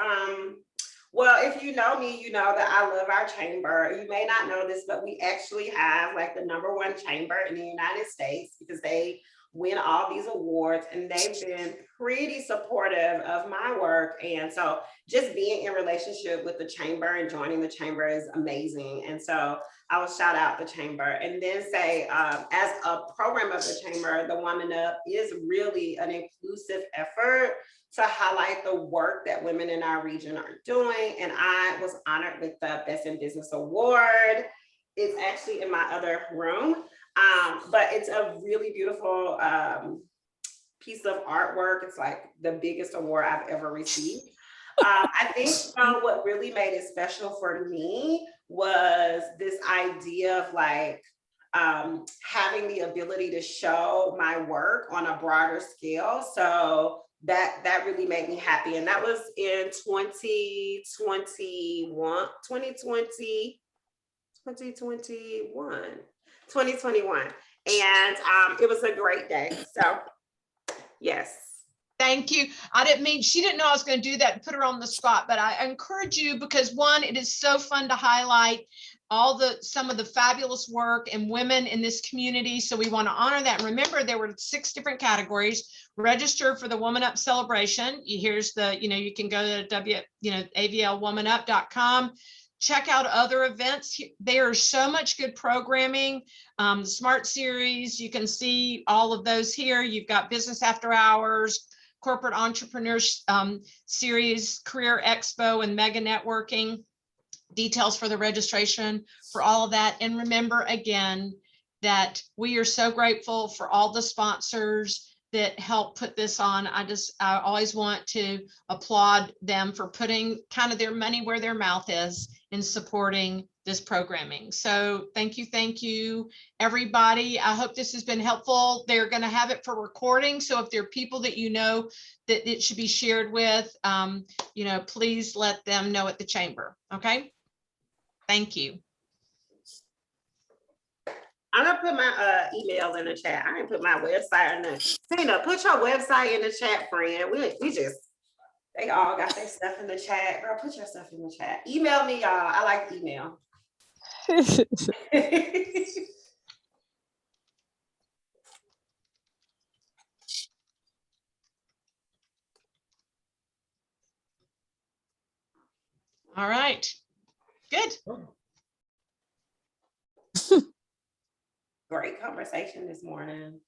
Speaker 6: Well, if you know me, you know that I love our chamber. You may not know this, but we actually have like the #1 chamber in the United States because they win all these awards, and they've been pretty supportive of my work. And so just being in relationship with the chamber and joining the chamber is amazing. And so I will shout out the chamber and then say, as a program of the chamber, the WomanUP is really an inclusive effort to highlight the work that women in our region are doing. And I was honored with the Best in Business Award. It's actually in my other room, but it's a really beautiful piece of artwork. It's like the biggest award I've ever received. I think what really made it special for me was this idea of like having the ability to show my work on a broader scale. So that really made me happy. And that was in 2021. And it was a great day. So yes.
Speaker 2: Thank you. She didn't know I was going to do that and put her on the spot, but I encourage you because one, it is so fun to highlight some of the fabulous work and women in this community. So we want to honor that. And remember, there were 6 different categories. Register for the WomanUP celebration. Here's you can go to avlwomanup.com. Check out other events. There is so much good programming. The Smart Series, you can see all of those here. You've got Business After Hours, Corporate Entrepreneurs Series, Career Expo, and Mega Networking. Details for the registration for all of that. And remember again that we are so grateful for all the sponsors that help put this on. I always want to applaud them for putting kind of their money where their mouth is in supporting this programming. So thank you, everybody. I hope this has been helpful. They're going to have it for recording. So if there are people that you know that it should be shared with, please let them know at the chamber. Okay. Thank you.
Speaker 6: I'm gonna put my email in the chat. I didn't put my website in there. Tina, put your website in the chat, friend. They all got their stuff in the chat. Girl, put your stuff in the chat. Email me, y'all. I like email.
Speaker 2: All right. Good.
Speaker 6: Great conversation this morning.